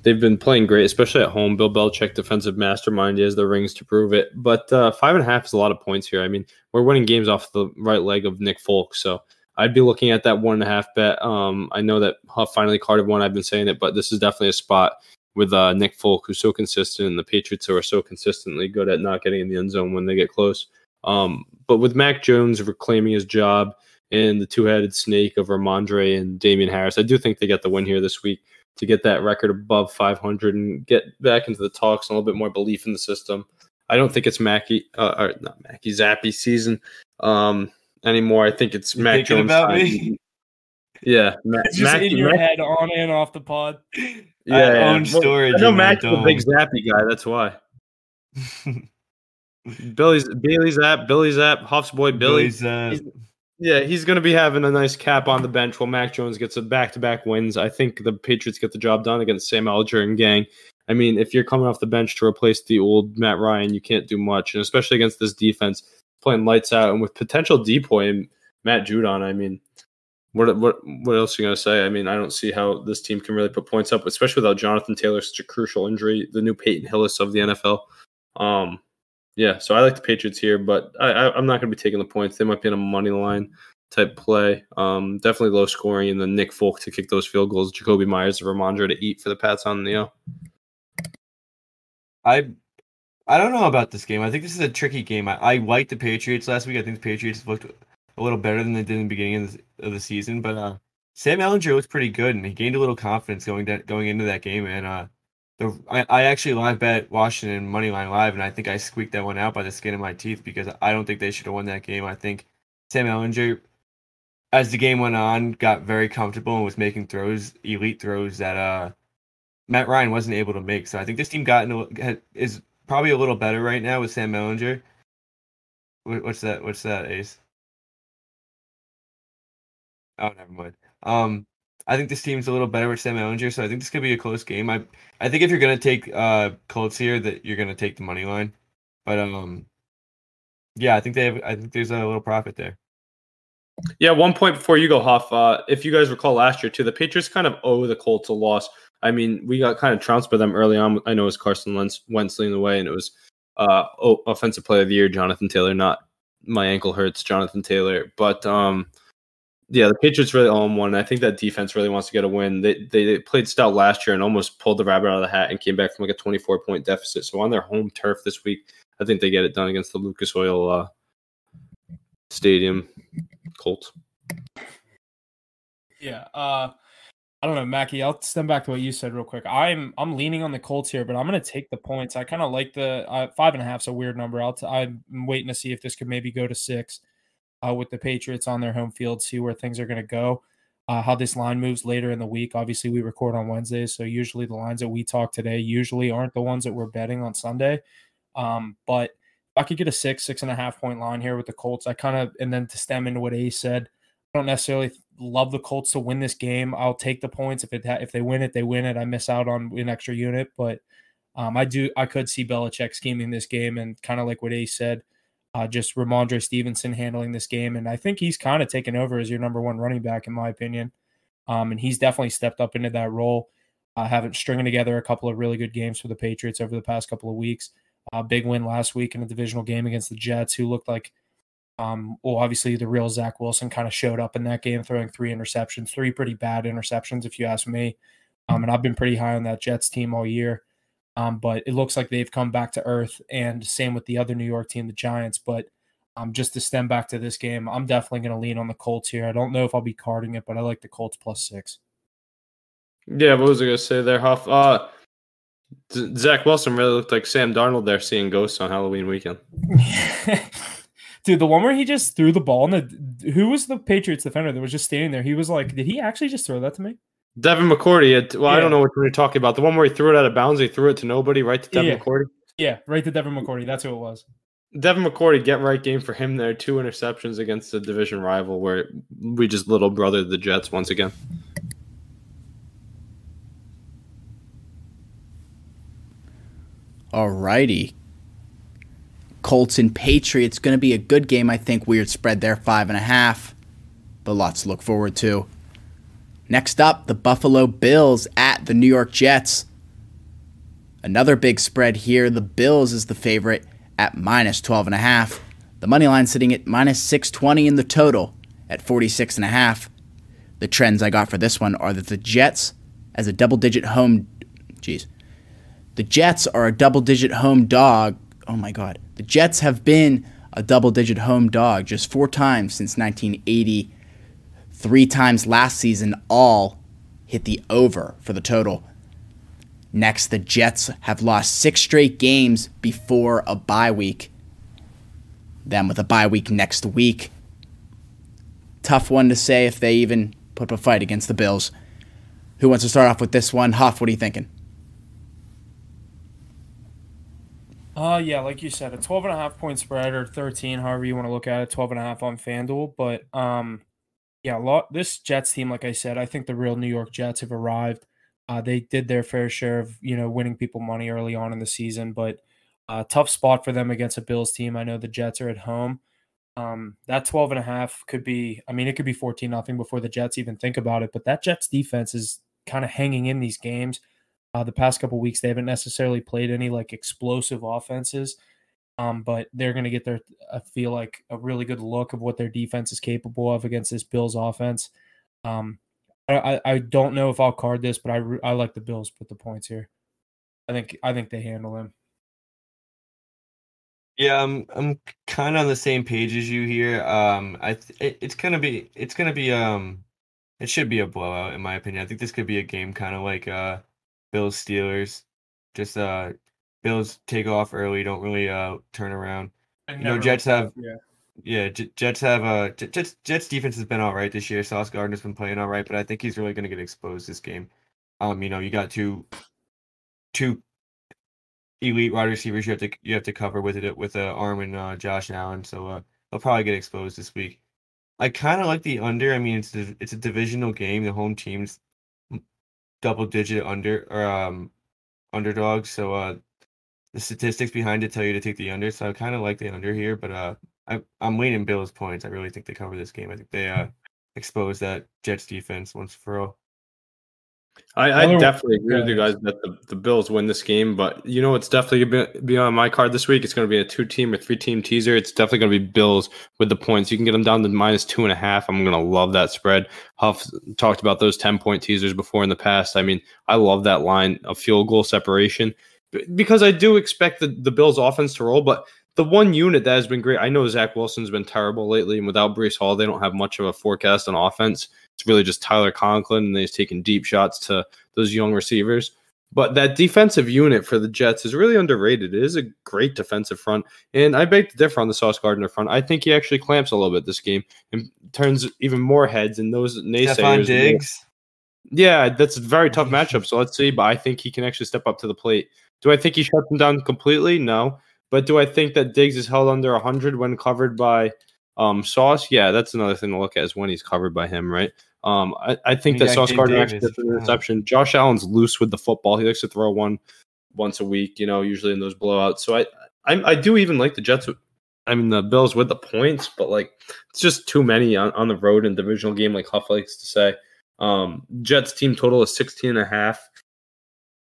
They've been playing great, especially at home. Bill Belichick, defensive mastermind, he has the rings to prove it. But 5.5 is a lot of points here. I mean, we're winning games off the right leg of Nick Folk, so I'd be looking at that 1.5 bet. I know that Huff finally carded one. I've been saying it, but this is definitely a spot with Nick Folk, who's so consistent, and the Patriots who are so consistently good at not getting in the end zone when they get close. But with Mac Jones reclaiming his job and the two-headed snake of Ramondre and Damian Harris, I do think they get the win here this week to get that record above 500 and get back into the talks and a little bit more belief in the system. I don't think it's Zappy season anymore. I think it's Mac Jones. About me? Yeah, It's just in your head, on and off the pod. Yeah, own storage. I know Mac's a big Zappy guy. That's why. Billy Zapp, Huff's boy Billy. He's going to be having a nice cap on the bench while Mac Jones gets a back-to-back wins. I think the Patriots get the job done against Sam Alger and gang. I mean, if you're coming off the bench to replace the old Matt Ryan, you can't do much, and especially against this defense playing lights out and with potential depoy and Matt Judon. I mean, What else are you gonna say? I mean, I don't see how this team can really put points up, especially without Jonathan Taylor, such a crucial injury, the new Peyton Hillis of the NFL. Yeah, so I like the Patriots here, but I'm not gonna be taking the points. They might be in a money line type play. Definitely low scoring, and then Nick Folk to kick those field goals, Jacoby Myers or Ramondre to eat for the Pats on Neo. I don't know about this game. I think this is a tricky game. I liked the Patriots last week. I think the Patriots looked a little better than they did in the beginning of the season. But Sam Ellinger looked pretty good, and he gained a little confidence going into that game. And I actually live bet Washington money line live, and I think I squeaked that one out by the skin of my teeth because I don't think they should have won that game. I think Sam Ellinger, as the game went on, got very comfortable and was making elite throws that Matt Ryan wasn't able to make. So I think this team is probably a little better right now with Sam Ellinger. What's that? What's that, Ace? Oh, never mind. I think this team's a little better with Sam Ellinger, so I think this could be a close game. I think if you're gonna take Colts here, that you're gonna take the money line. But yeah, I think there's a little profit there. Yeah, 1 point before you go, Huff. If you guys recall last year too, the Patriots kind of owe the Colts a loss. I mean, we got kind of trounced by them early on. I know it was Carson Wentz leading the way, and it was offensive player of the year, Jonathan Taylor, not my ankle hurts, Jonathan Taylor. But yeah, the Patriots really owe them one. I think that defense really wants to get a win. They played stout last year and almost pulled the rabbit out of the hat and came back from like a 24-point deficit. So on their home turf this week, I think they get it done against the Lucas Oil Stadium Colts. Yeah, I don't know, Mackie. I'll stem back to what you said real quick. I'm leaning on the Colts here, but I'm going to take the points. I kind of like the 5.5 is a weird number. I'm waiting to see if this could maybe go to 6 with the Patriots on their home field. See where things are going to go. How this line moves later in the week. Obviously, we record on Wednesdays, so usually the lines that we talk today usually aren't the ones that we're betting on Sunday. But if I could get a 6.5 point line here with the Colts, and then to stem into what Ace said, I don't necessarily love the Colts to win this game. I'll take the points if they win it, they win it. I miss out on an extra unit, but I could see Belichick scheming this game and kind of like what Ace said, just Ramondre Stevenson handling this game, and I think he's kind of taken over as your number one running back in my opinion, and he's definitely stepped up into that role. Having stringing together a couple of really good games for the Patriots over the past couple of weeks. Big win last week in a divisional game against the Jets, who looked like. Obviously the real Zach Wilson kind of showed up in that game, throwing 3 interceptions, 3 pretty bad interceptions, if you ask me. And I've been pretty high on that Jets team all year. But it looks like they've come back to earth, and same with the other New York team, the Giants. But just to stem back to this game, I'm definitely going to lean on the Colts here. I don't know if I'll be carding it, but I like the Colts +6. Yeah, what was I going to say there, Huff? Zach Wilson really looked like Sam Darnold there seeing ghosts on Halloween weekend. Dude, the one where he just threw the ball, who was the Patriots defender that was just standing there? He was like, did he actually just throw that to me? Devin McCourty. I don't know what you're talking about. The one where he threw it out of bounds, he threw it to nobody, right to Devin McCourty? Yeah, right to Devin McCourty. That's who it was. Devin McCourty, get right game for him there. 2 interceptions against the division rival where we just little brother the Jets once again. All righty. Colts and Patriots, going to be a good game, I think. Weird spread there, 5.5, but lots to look forward to. Next up, the Buffalo Bills at the New York Jets. Another big spread here. The Bills is the favorite at -12.5. The money line sitting at -620 in the total at 46.5. The trends I got for this one are that the Jets as a double-digit home... The Jets are a double-digit home dog. Oh my God. The Jets have been a double-digit home dog just 4 times since 1980. 3 times last season, all hit the over for the total. Next, the Jets have lost 6 straight games before a bye week. Then with a bye week next week. Tough one to say if they even put up a fight against the Bills. Who wants to start off with this one? Huff, what are you thinking? Yeah, like you said, a 12.5 point spread or 13, however you want to look at it, 12.5 on FanDuel. But yeah, this Jets team, like I said, I think the real New York Jets have arrived. They did their fair share of winning people money early on in the season, but tough spot for them against a Bills team. I know the Jets are at home. That 12.5 could be, I mean, it could be 14-0 before the Jets even think about it, but that Jets defense is kind of hanging in these games. The past couple weeks, they haven't necessarily played any like explosive offenses, but they're going to get their, I feel like, a really good look of what their defense is capable of against this Bills offense. I don't know if I'll card this, but I like the Bills put the points here. I think they handle him. Yeah, I'm kind of on the same page as you here. It's gonna be it should be a blowout in my opinion. I think this could be a game kind of like Bills Steelers. Just Bills take off early, don't really turn around. Jets have Jets have Jets defense has been all right this year. Sauce Gardner's been playing all right, but I think he's really gonna get exposed this game. You got two elite wide receivers you have to cover with Arm and Josh Allen, so they'll probably get exposed this week. I kind of like the under. I mean, it's a divisional game. The home team's double-digit underdogs, so the statistics behind it tell you to take the under. So I kind of like the under here, but I'm leaning Bills points. I really think they cover this game. I think they expose that Jets defense once for all. I definitely agree with you guys that the Bills win this game, but it's definitely going to be on my card this week. It's going to be a 2-team or 3-team teaser. It's definitely going to be Bills with the points. You can get them down to -2.5. I'm going to love that spread. Huff talked about those 10-point teasers before in the past. I mean, I love that line of field goal separation because I do expect the Bills offense to roll, but the one unit that has been great, I know Zach Wilson's been terrible lately, and without Breece Hall, they don't have much of a forecast on offense. It's really just Tyler Conklin, and they've taken deep shots to those young receivers. But that defensive unit for the Jets is really underrated. It is a great defensive front, and I beg to differ on the Sauce Gardner front. I think he actually clamps a little bit this game and turns even more heads, and those naysayers. Stephon Diggs? Yeah, that's a very tough matchup, so let's see. But I think he can actually step up to the plate. Do I think he shuts him down completely? No. But do I think that Diggs is held under 100 when covered by Sauce? Yeah, that's another thing to look at is when he's covered by him, right? I think that Sauce Gardner actually gets an interception. Josh Allen's loose with the football. He likes to throw one once a week, usually in those blowouts. So I do even like the Jets. The Bills with the points, but it's just too many on the road in divisional game, like Huff likes to say. Jets team total is 16.5.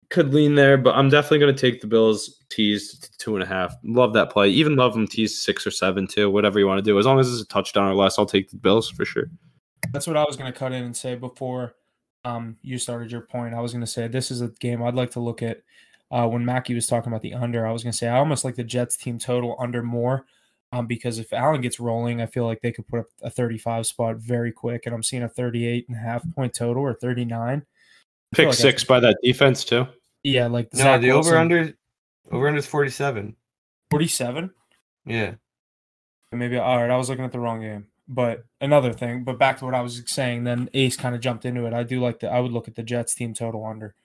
Could lean there, but I'm definitely going to take the Bills tease to 2.5. Love that play. Even love them tease 6 or 7 too. Whatever you want to do, as long as it's a touchdown or less, I'll take the Bills for sure. That's what I was going to cut in and say before you started your point. I was going to say this is a game I'd like to look at. When Mackie was talking about the under, I was going to say I almost like the Jets team total under more because if Allen gets rolling, I feel like they could put up a 35 spot very quick, and I'm seeing a 38.5 point total or 39. Pick 6 by that defense too. Yeah, like no, Zach the over-under is 47. 47? Yeah. Maybe, all right, I was looking at the wrong game. But another thing, but back to what I was saying, then Ace kind of jumped into it. I would look at the Jets team total under.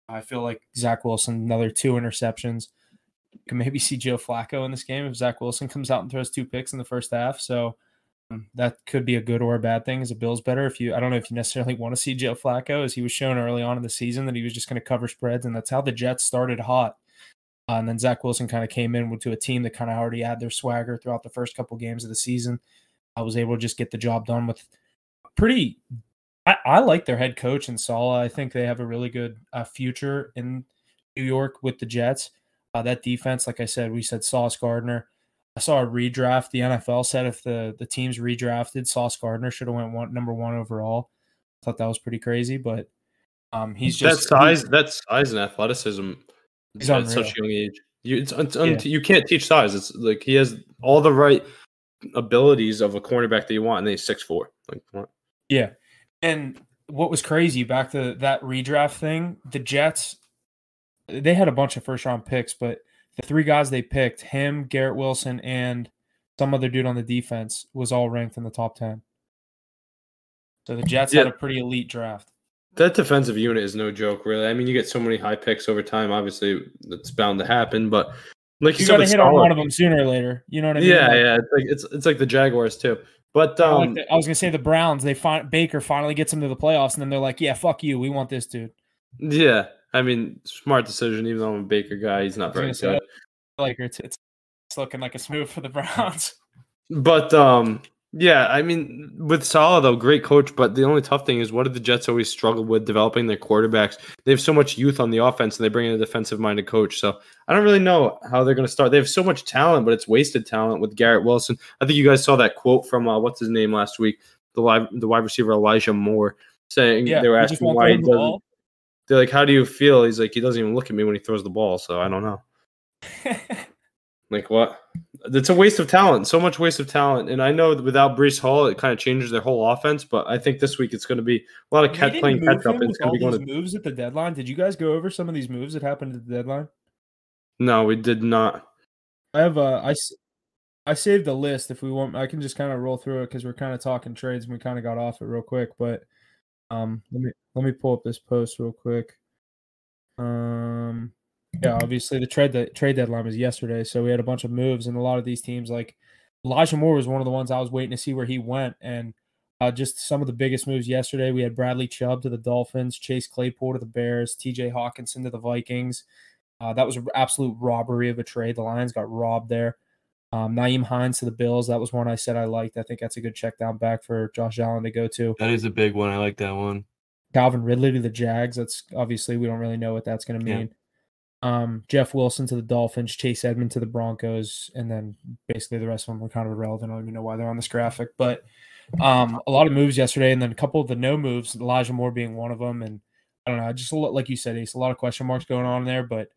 I feel like Zach Wilson, another 2 interceptions. You can maybe see Joe Flacco in this game if Zach Wilson comes out and throws 2 picks in the first half. So that could be a good or a bad thing as a Bills better. I don't know if you necessarily want to see Joe Flacco, as he was shown early on in the season that he was just going to cover spreads, and that's how the Jets started hot. And then Zach Wilson kind of came in to a team that kind of already had their swagger throughout the first couple games of the season. I was able to just get the job done with I like their head coach in Saleh. I think they have a really good future in New York with the Jets. That defense, like I said, we said Sauce Gardner. I saw a redraft. The NFL said if the teams redrafted, Sauce Gardner should have went number 1 overall. I thought that was pretty crazy, but he's just that size and athleticism at such a young age. You can't teach size. It's like he has all the right abilities of a cornerback that you want, and then he's 6'4". Yeah, and what was crazy back to that redraft thing, the Jets, they had a bunch of first-round picks, but the 3 guys they picked, him, Garrett Wilson, and some other dude on the defense, was all ranked in the top 10. So the Jets had a pretty elite draft. That defensive unit is no joke, really. I mean, you get so many high picks over time. Obviously, that's bound to happen, but like you got to hit on one of them sooner or later. You know what I mean? Yeah. It's like the Jaguars too. But I was gonna say the Browns. Baker finally gets them to the playoffs, and then they're like, "Yeah, fuck you. We want this dude." Yeah, I mean, smart decision. Even though I'm a Baker guy, he's not very good. Like it's looking like a smooth for the Browns. But yeah, I mean, with Salah though, great coach. But the only tough thing is, what did the Jets always struggle with developing their quarterbacks? They have so much youth on the offense, and they bring in a defensive-minded coach. So I don't really know how they're going to start. They have so much talent, but it's wasted talent with Garrett Wilson. I think you guys saw that quote from what's his name last week, the wide receiver Elijah Moore, saying they were asking why he doesn't. They're like, "How do you feel?" He's like, "He doesn't even look at me when he throws the ball." So I don't know. Like what? It's a waste of talent. So much waste of talent. And I know that without Breece Hall, it kind of changes their whole offense. But I think this week it's going to be a lot of playing catch up. It's going to be going to moves at the deadline. Did you guys go over some of these moves that happened at the deadline? No, we did not. I have I saved a list. If we want, I can just kind of roll through it because we're kind of talking trades and we kind of got off it real quick. But let me pull up this post real quick. Yeah, obviously the trade deadline was yesterday, so we had a bunch of moves, and a lot of these teams, like Elijah Moore was one of the ones I was waiting to see where he went, and just some of the biggest moves yesterday. We had Bradley Chubb to the Dolphins, Chase Claypool to the Bears, T.J. Hawkinson to the Vikings. That was an absolute robbery of a trade. The Lions got robbed there. Nyheim Hines to the Bills. That was one I said I liked. I think that's a good check down back for Josh Allen to go to. That is a big one. I like that one. Calvin Ridley to the Jags. That's obviously we don't really know what that's going to mean. Jeff Wilson to the Dolphins, Chase Edmond to the Broncos, and then basically the rest of them are kind of irrelevant. I don't even know why they're on this graphic, but a lot of moves yesterday, and then a couple of the no moves, Elijah Moore being one of them. And I don't know, just like you said, Ace, a lot of question marks going on there, but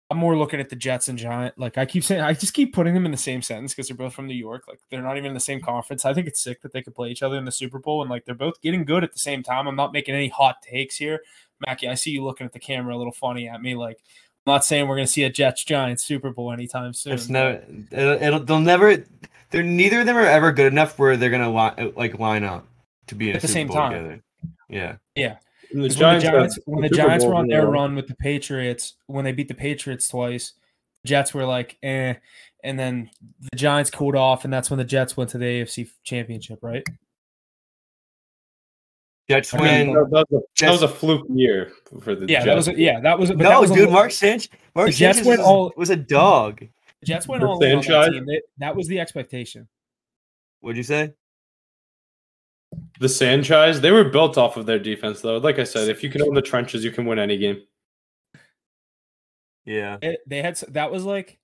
I'm more looking at the Jets and Giants. Like I just keep putting them in the same sentence because they're both from New York. Like they're not even in the same conference. I think it's sick that they could play each other in the Super Bowl, and like they're both getting good at the same time. I'm not making any hot takes here. Mackie, I see you looking at the camera a little funny at me. Like I'm not saying we're going to see a Jets-Giants Super Bowl anytime soon. It's never. They'll never. They're neither of them are ever good enough where they're going to line up to be in at a the Super same Bowl time. Together. Yeah. Yeah. When the Giants were on their run with the Patriots, when they beat the Patriots twice, the Jets were like, eh. And then the Giants cooled off, and that's when the Jets went to the AFC Championship, right? Jets win. That was a fluke year for the Jets. That was. No, dude, Mark Sanchez was a dog. The Jets went all in on that team. That was the expectation. What'd you say? The Sanchez, they were built off of their defense, though. Like I said, if you can own the trenches, you can win any game. Yeah, they had that was like.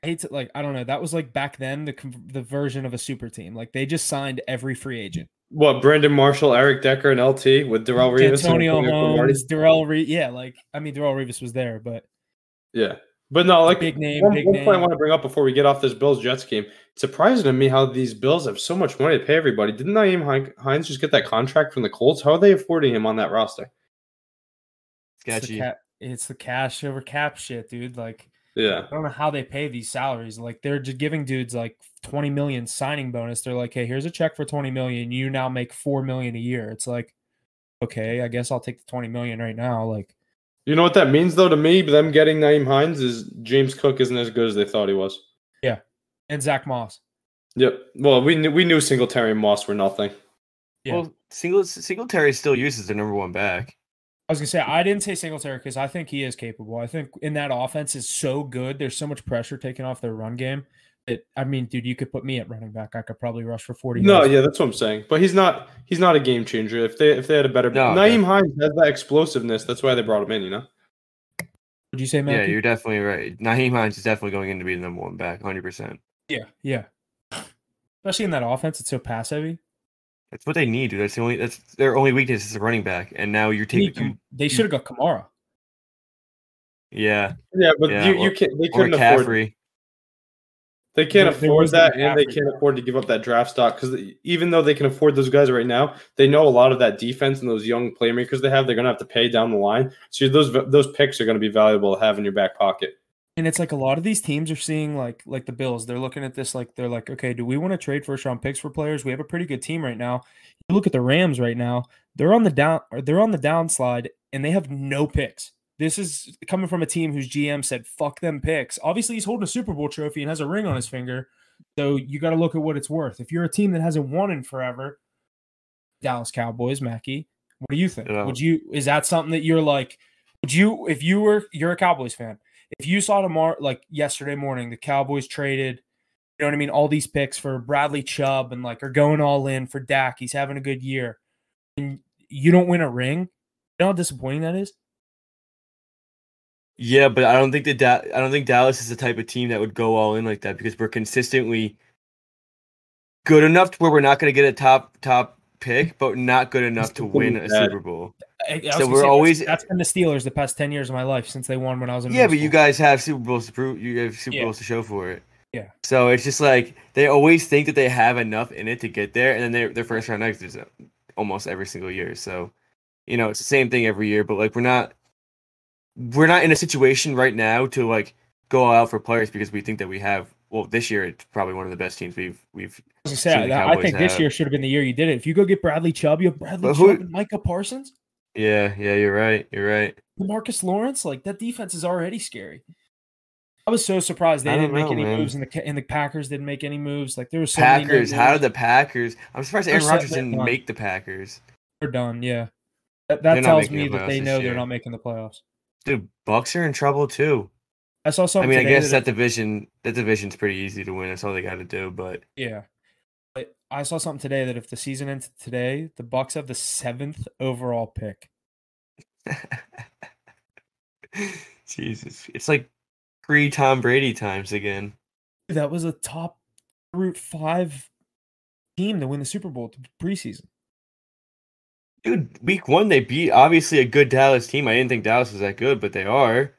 I hate to I don't know. That was like back then the version of a super team. Like they just signed every free agent. What, Brandon Marshall, Eric Decker, and LT with Darrell Revis? Antonio Holmes, Darrell Revis. Yeah, Darrell Revis was there, but yeah. But no, like big name. One point I want to bring up before we get off this Bills-Jets game. It's surprising to me how these Bills have so much money to pay everybody. Didn't Nyheim Hines just get that contract from the Colts? How are they affording him on that roster? Sketchy. It's the cash over cap shit, dude. Like, yeah, I don't know how they pay these salaries. Like, they're just giving dudes like $20 million signing bonus. They're like, hey, here's a check for $20 million. You now make $4 million a year. It's like, okay, I guess I'll take the $20 million right now. Like, you know what that means though to me? Them getting Nyheim Hines is James Cook isn't as good as they thought he was. Yeah, and Zach Moss. Yep. Well, we knew Singletary and Moss were nothing. Yeah. Well, Singletary still uses the number one back. I was gonna say I didn't say Singletary because I think he is capable. I think in that offense is so good. There's so much pressure taken off their run game. I mean, dude, you could put me at running back. I could probably rush for 40 No, yards. Yeah, that's what I'm saying. But he's not a game changer. If they had a better Nyheim Hines has that explosiveness. That's why they brought him in, you know? Would you say, Matt? Yeah, you're definitely right. Nyheim Hines is definitely going in to be the number one back, 100%. Yeah. Especially in that offense, it's so pass heavy. That's what they need, dude. That's their only weakness is a running back. And now you're taking they should have got Kamara. Yeah. Yeah, but you can't they couldn't afford They can't afford that, and they can't afford to give up that draft stock because even though they can afford those guys right now, they know a lot of that defense and those young playmakers they have, they're going to have to pay down the line. So those picks are going to be valuable to have in your back pocket. And it's like a lot of these teams are seeing like the Bills. They're looking at this like they're like, okay, do we want to trade first-round picks for players? We have a pretty good team right now. You look at the Rams right now; they're on the downslide, and they have no picks. This is coming from a team whose GM said, fuck them picks. Obviously, he's holding a Super Bowl trophy and has a ring on his finger. So you got to look at what it's worth. If you're a team that hasn't won in forever, Dallas Cowboys, Mackie, what do you think? Is that something that you're like, you're a Cowboys fan, if you saw tomorrow, like yesterday morning, the Cowboys traded You know what I mean? All these picks for Bradley Chubb and like are going all in for Dak. He's having a good year. And you don't win a ring. You know how disappointing that is? Yeah, but I don't think Dallas is the type of team that would go all in like that because we're consistently good enough to where we're not going to get a top pick, but not good enough to win a Super Bowl. So we're always that's been the Steelers the past 10 years of my life since they won when I was in middle but school. you guys have Super Bowls to prove. You have Super Bowls to show for it. Yeah. So it's just like they always think that they have enough in it to get there, and then their first round exits almost every single year. So, it's the same thing every year. But like we're not in a situation right now to like go all out for players because we think that we have. Well, this year it's probably one of the best teams we've. I think this year should have been the year you did it. If you go get Bradley Chubb, you have Bradley Chubb and Micah Parsons. Yeah, you're right. Marcus Lawrence, like that defense is already scary. I was so surprised they didn't make any moves, and the Packers didn't make any moves. Like there was so Packers. How did the Packers? I'm surprised Aaron Rodgers didn't make the Packers. They're done. Yeah, that tells me that they know they're not making the playoffs. Dude, Bucks are in trouble too. I saw something. I guess that division's pretty easy to win. That's all they got to do. But yeah, I saw something today that if the season ends today, the Bucks have the 7th overall pick. Jesus, it's like pre-Tom Brady times again. That was a top Route 5 team to win the Super Bowl preseason. Dude, week 1 they beat obviously a good Dallas team. I didn't think Dallas was that good, but they are.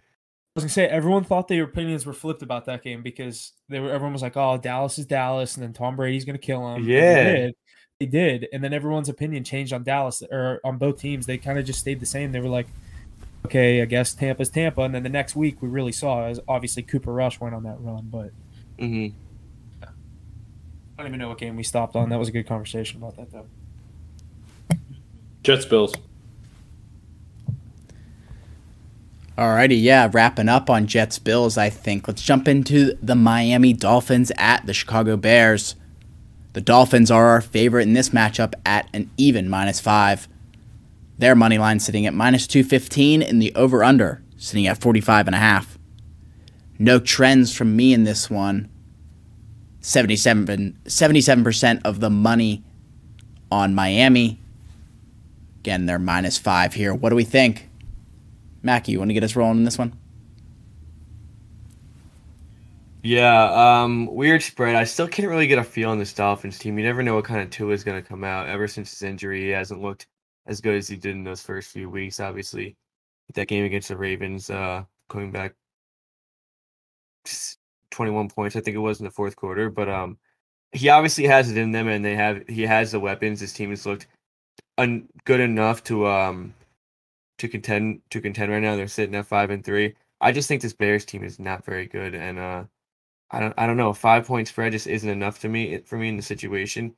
I was gonna say everyone thought their opinions were flipped about that game because everyone was like, "Oh, Dallas is Dallas," and then Tom Brady's gonna kill him. Yeah, they did, and then everyone's opinion changed on Dallas or on both teams. They kind of just stayed the same. They were like, "Okay, I guess Tampa's Tampa," and then the next week we really saw as obviously Cooper Rush went on that run, but I don't even know what game we stopped on. That was a good conversation about that though. Jets Bills. Alrighty, yeah, wrapping up on Jets Bills, I think. Let's jump into the Miami Dolphins at the Chicago Bears. The Dolphins are our favorite in this matchup at an even -5. Their money line sitting at -215 and the over-under sitting at 45.5. No trends from me in this one. 77% of the money on Miami. Again, they're -5 here. What do we think? Mackie, you want to get us rolling in this one? Yeah, weird spread. I still can't really get a feel on this Dolphins team. You never know what kind of Tua is going to come out. Ever since his injury, he hasn't looked as good as he did in those first few weeks. Obviously, that game against the Ravens, coming back 21 points, I think it was in the fourth quarter. But he obviously has it in them, and he has the weapons. His team has looked good enough to contend right now. They're sitting at 5-3. I just think this Bears team is not very good, and I don't know. A 5-point spread just isn't enough for me in the situation.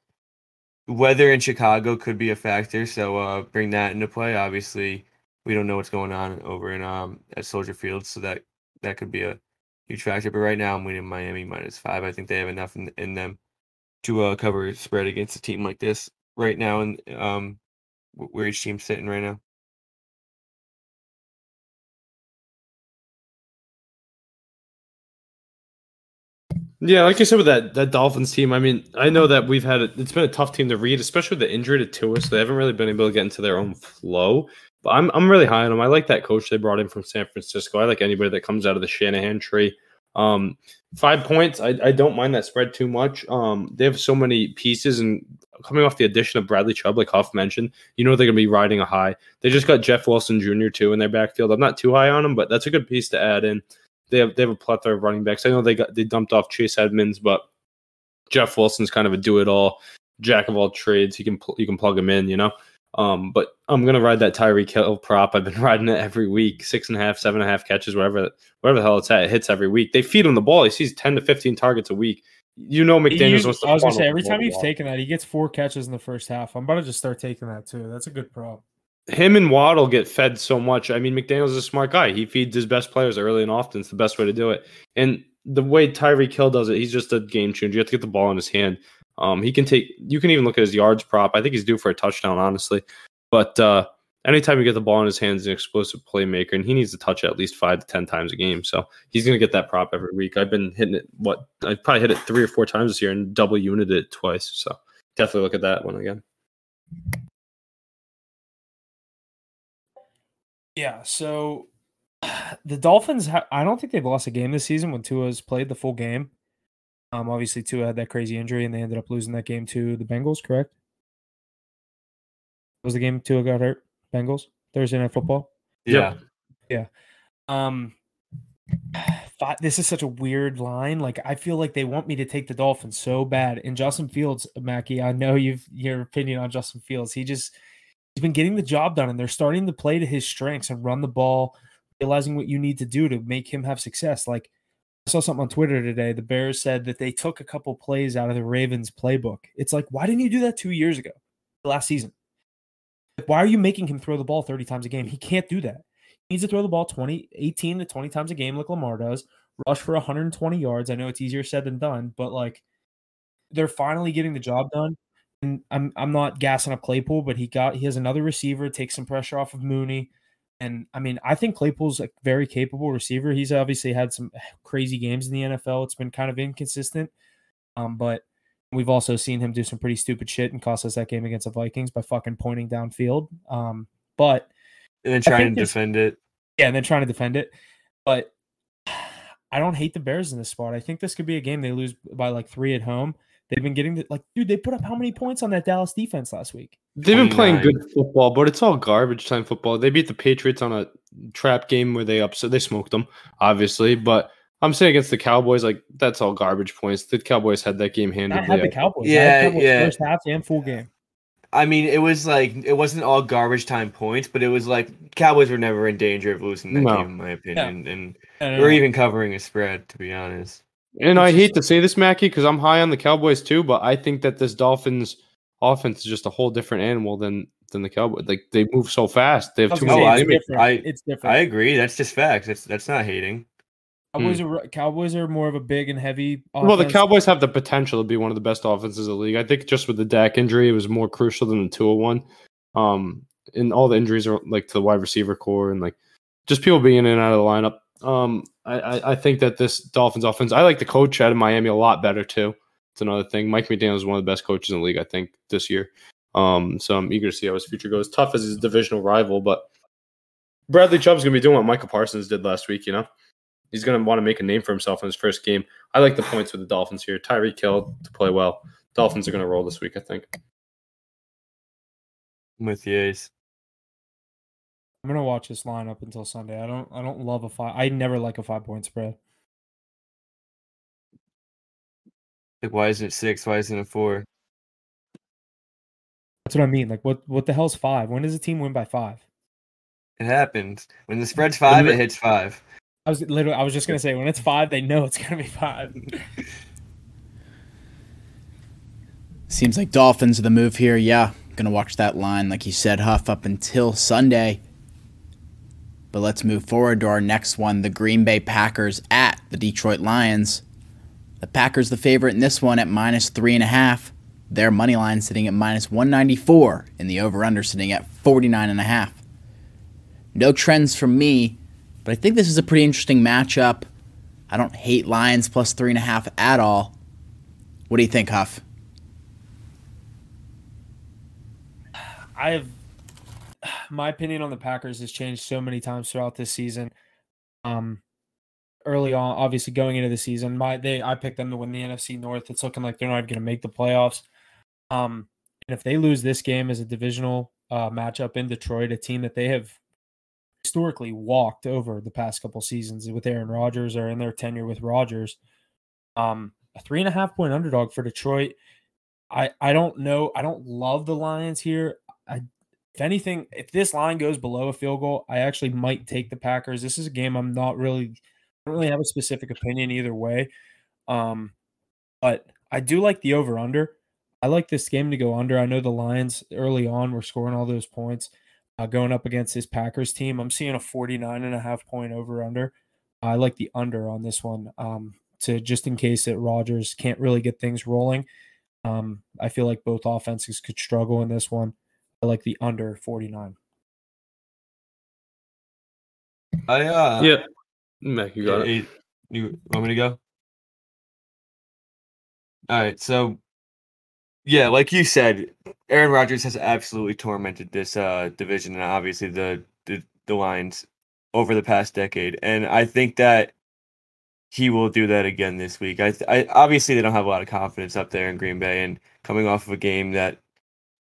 Weather in Chicago could be a factor, so bring that into play. Obviously, we don't know what's going on over in at Soldier Field, so that could be a huge factor. But right now, I'm winning Miami -5. I think they have enough in them to cover a spread against a team like this right now, and where each team's sitting right now. Yeah, like I said with that Dolphins team, I mean, I know that it's been a tough team to read, especially with the injury to Tua, so they haven't really been able to get into their own flow. But I'm really high on them. I like that coach they brought in from San Francisco. I like anybody that comes out of the Shanahan tree. 5 points, I don't mind that spread too much. They have so many pieces, and coming off the addition of Bradley Chubb, like Huff mentioned, they're going to be riding a high. They just got Jeff Wilson Jr. too in their backfield. I'm not too high on them, but that's a good piece to add in. They have a plethora of running backs. I know they dumped off Chase Edmonds, but Jeff Wilson's kind of a do-it-all, jack of all trades. You can plug him in, But I'm gonna ride that Tyreek Hill prop. I've been riding it every week, 6.5, 7.5 catches, whatever the hell it's at. It hits every week. They feed him the ball. He sees 10 to 15 targets a week. McDaniels wants to. I was gonna say every time you've taken that, he gets 4 catches in the first half. I'm about to just start taking that too. That's a good prop. Him and Waddle get fed so much. I mean, McDaniels is a smart guy. He feeds his best players early and often. It's the best way to do it. And the way Tyreek Hill does it, he's just a game changer. You have to get the ball in his hand. You can even look at his yards prop. I think he's due for a touchdown, honestly. But anytime you get the ball in his hands, he's an explosive playmaker, and he needs to touch it at least 5 to 10 times a game. So he's going to get that prop every week. I've been hitting it. I probably hit it 3 or 4 times this year and double united it twice. So definitely look at that one again. Yeah. So the Dolphins, I don't think they've lost a game this season when Tua's played the full game. Obviously Tua had that crazy injury, and they ended up losing that game to the Bengals. Correct? Was the game Tua got hurt? Bengals Thursday Night Football. Yeah. Yeah. This is such a weird line. Like, I feel like they want me to take the Dolphins so bad. And Justin Fields, Mackie, I know your opinion on Justin Fields. He's been getting the job done, and they're starting to play to his strengths and run the ball, realizing what you need to do to make him have success. Like, I saw something on Twitter today. The Bears said that they took a couple plays out of the Ravens playbook. It's like, why didn't you do that 2 years ago, last season? Why are you making him throw the ball 30 times a game? He can't do that. He needs to throw the ball 18 to 20 times a game like Lamar does, rush for 120 yards. I know it's easier said than done, but like, they're finally getting the job done. And I'm not gassing up Claypool, but he has another receiver, takes some pressure off of Mooney. And I mean, I think Claypool's a very capable receiver. He's obviously had some crazy games in the NFL. It's been kind of inconsistent. But we've also seen him do some pretty stupid shit and cost us that game against the Vikings by fucking pointing downfield. But and then trying to defend it. Yeah, and then trying to defend it. But I don't hate the Bears in this spot. I think this could be a game they lose by like 3 at home. They've been getting dude, they put up how many points on that Dallas defense last week? They've been playing good football, but it's all garbage time football. They beat the Patriots on a trap game where they smoked them, obviously. But I'm saying against the Cowboys, like, that's all garbage points. The Cowboys had that game handedly. I had the Cowboys. First half and full game. I mean, it wasn't all garbage time points, but it was like Cowboys were never in danger of losing that game, in my opinion, or even covering a spread, to be honest. And I hate to say this, Mackie, because I'm high on the Cowboys too, but I think that this Dolphins offense is just a whole different animal than the Cowboys. Like, they move so fast. They have too many. It's different. I agree. That's just facts. That's not hating. Cowboys are more of a big and heavy offense. Well, the Cowboys have the potential to be one of the best offenses in the league. I think just with the Dak injury, it was more crucial than the Tua one. And all the injuries are like to the wide receiver core and like just people being in and out of the lineup. I think that this Dolphins offense, I like the coach out of Miami a lot better too. It's another thing. Mike McDaniel is one of the best coaches in the league, I think, this year. So I'm eager to see how his future goes. Tough as his divisional rival, but Bradley Chubb's going to be doing what Michael Parsons did last week, you know? He's going to want to make a name for himself in his first game. I like the points with the Dolphins here. Tyreek Hill to play well. Dolphins are going to roll this week, I think. I'm with the A's. I'm gonna watch this line up until Sunday. I don't love a 5. I never like a 5-point spread. Like, why isn't it 6? Why isn't it 4? That's what I mean. Like, what the hell's 5? When does a team win by 5? It happens. When the spread's 5, it hits 5. I was just gonna say, when it's 5, they know it's gonna be 5. Seems like Dolphins are the move here. Yeah, gonna watch that line, like you said, Huff, up until Sunday. But let's move forward to our next one, the Green Bay Packers at the Detroit Lions. The Packers the favorite in this one at -3.5. Their money line sitting at -194, and the over/under sitting at 49.5. No trends from me, but I think this is a pretty interesting matchup. I don't hate Lions plus 3.5 at all. What do you think, Huff? My opinion on the Packers has changed so many times throughout this season. Early on, obviously going into the season, I picked them to win the NFC North. It's looking like they're not going to make the playoffs. And if they lose this game as a divisional matchup in Detroit, a team that they have historically walked over the past couple seasons with Aaron Rodgers or in their tenure with Rodgers, a 3.5-point underdog for Detroit. I don't know. I don't love the Lions here. If anything, if this line goes below a field goal, I actually might take the Packers. This is a game I don't really have a specific opinion either way. But I do like the over-under. I like this game to go under. I know the Lions early on were scoring all those points going up against this Packers team. I'm seeing a 49.5-point over-under. I like the under on this one to just in case that Rodgers can't really get things rolling. I feel like both offenses could struggle in this one. I like the under 49. Yeah, Mac, you got it. You want me to go? All right, so yeah, like you said, Aaron Rodgers has absolutely tormented this division and obviously the Lions over the past decade, and I think that he will do that again this week. I obviously they don't have a lot of confidence up there in Green Bay, and coming off of a game that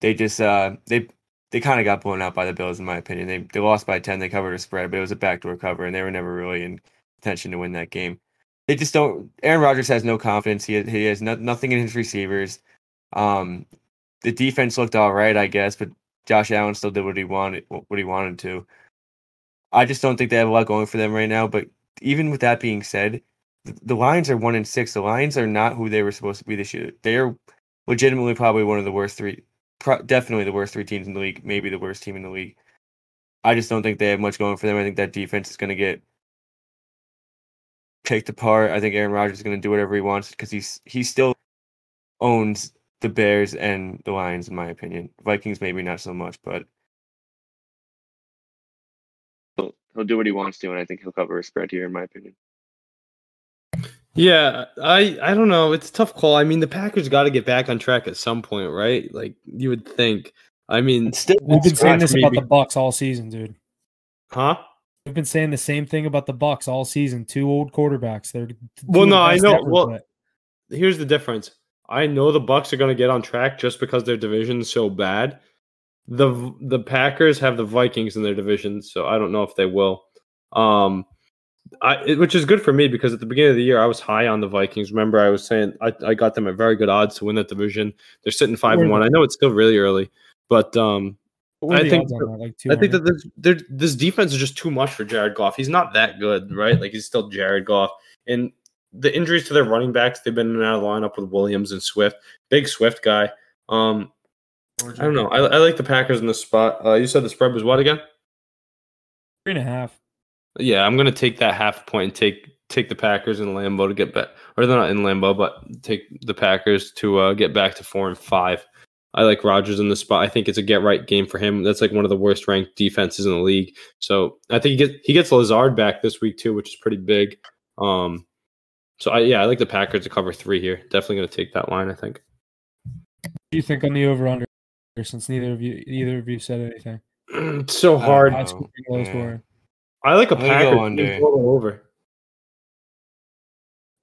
they just they kind of got blown out by the Bills in my opinion. They lost by 10. They covered a spread, but it was a backdoor cover, and they were never really in contention to win that game. They just don't. Aaron Rodgers has no confidence. He has nothing in his receivers. The defense looked all right, I guess, but Josh Allen still did what he wanted to. I just don't think they have a lot going for them right now. But even with that being said, the Lions are 1-6. The Lions are not who they were supposed to be this year. They are legitimately probably one of the worst three, definitely the worst three teams in the league, maybe the worst team in the league. I just don't think they have much going for them. I think that defense is going to get picked apart. I think Aaron Rodgers is going to do whatever he wants because he still owns the Bears and the Lions, in my opinion. Vikings maybe not so much, but he'll do what he wants to, and I think he'll cover a spread here, in my opinion. Yeah, I don't know. It's a tough call. I mean, the Packers got to get back on track at some point, right? Like you would think. I mean, we've been saying this about the Bucs all season, dude. Huh? We've been saying the same thing about the Bucs all season. Two old quarterbacks. I know. Well, here's the difference. I know the Bucs are going to get on track just because their division's so bad. The Packers have the Vikings in their division, so I don't know if they will. Which is good for me because at the beginning of the year I was high on the Vikings. Remember, I was saying I got them at very good odds to win that division. They're sitting 5-1. I know it's still really early, but I think that this defense is just too much for Jared Goff. He's not that good, right? Like he's still Jared Goff, and the injuries to their running backs, they've been in and out of lineup with Williams and Swift. Big Swift guy. I don't know. I like the Packers in this spot. You said the spread was what again? 3.5. Yeah, I'm gonna take that half point and take the Packers in Lambeau to get back, or they're not in Lambeau, but take the Packers to get back to 4-5. I like Rodgers in this spot. I think it's a get right game for him. That's like one of the worst ranked defenses in the league. So I think he gets Lazard back this week too, which is pretty big. So I like the Packers to cover 3 here. Definitely going to take that line, I think. What do you think on the over/under? Since neither of you said anything. It's so hard. I like a Packers team total over.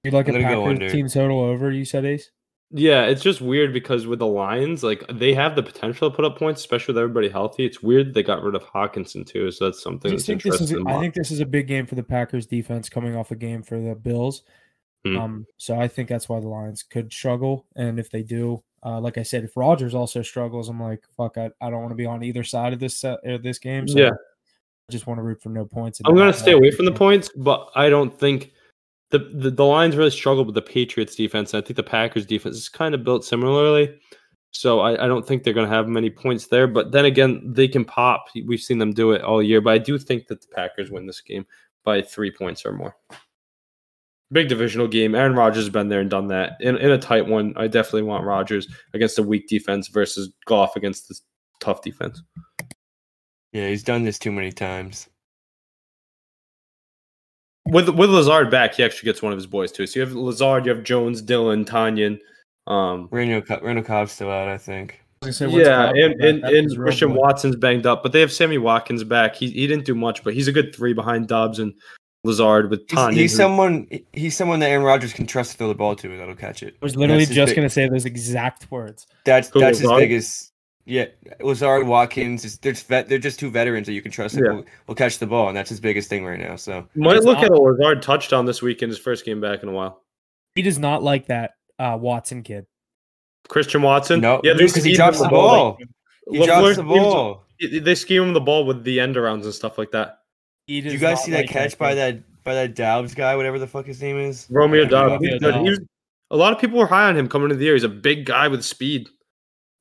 You'd like a Packers team total over, you said, Ace? Yeah, it's just weird because with the Lions, like they have the potential to put up points, especially with everybody healthy. It's weird they got rid of Hawkinson too, so that's something that's interesting. I think this is a big game for the Packers defense coming off a game for the Bills. So I think that's why the Lions could struggle, and if they do, like I said, if Rodgers also struggles, I'm like, fuck, I don't want to be on either side of this game. So yeah, I just want to root for no points. I'm going to stay away from the points, but I don't think the Lions really struggled with the Patriots defense. And I think the Packers defense is kind of built similarly. So I don't think they're going to have many points there. But then again, they can pop. We've seen them do it all year. But I do think that the Packers win this game by 3 points or more. Big divisional game. Aaron Rodgers has been there and done that. In a tight one, I definitely want Rodgers against a weak defense versus Goff against this tough defense. Yeah, he's done this too many times. With Lazard back, he actually gets one of his boys too. So you have Lazard, you have Jones, Dillon, Tanyan. Randall Cobb's still out, I think. Yeah, and Christian Watson's banged up, but they have Sammy Watkins back. He didn't do much, but he's a good 3 behind Dobbs and Lazard with Tanyan. He's someone that Aaron Rodgers can trust to throw the ball to, and that'll catch it. I was literally just going to say those exact words. That's his biggest. Yeah, Lazard, Watkins, they're just 2 veterans that you can trust that will catch the ball, and that's his biggest thing right now. So might look at a Lazard touchdown this week in his first game back in a while. He does not like that Watson kid. Christian Watson? No, because he drops the ball. He drops the ball. They scheme him the ball with the end arounds and stuff like that. Did you guys see that catch by that Dobbs guy, whatever the fuck his name is? Romeo Dobbs. A lot of people were high on him coming into the year. He's a big guy with speed.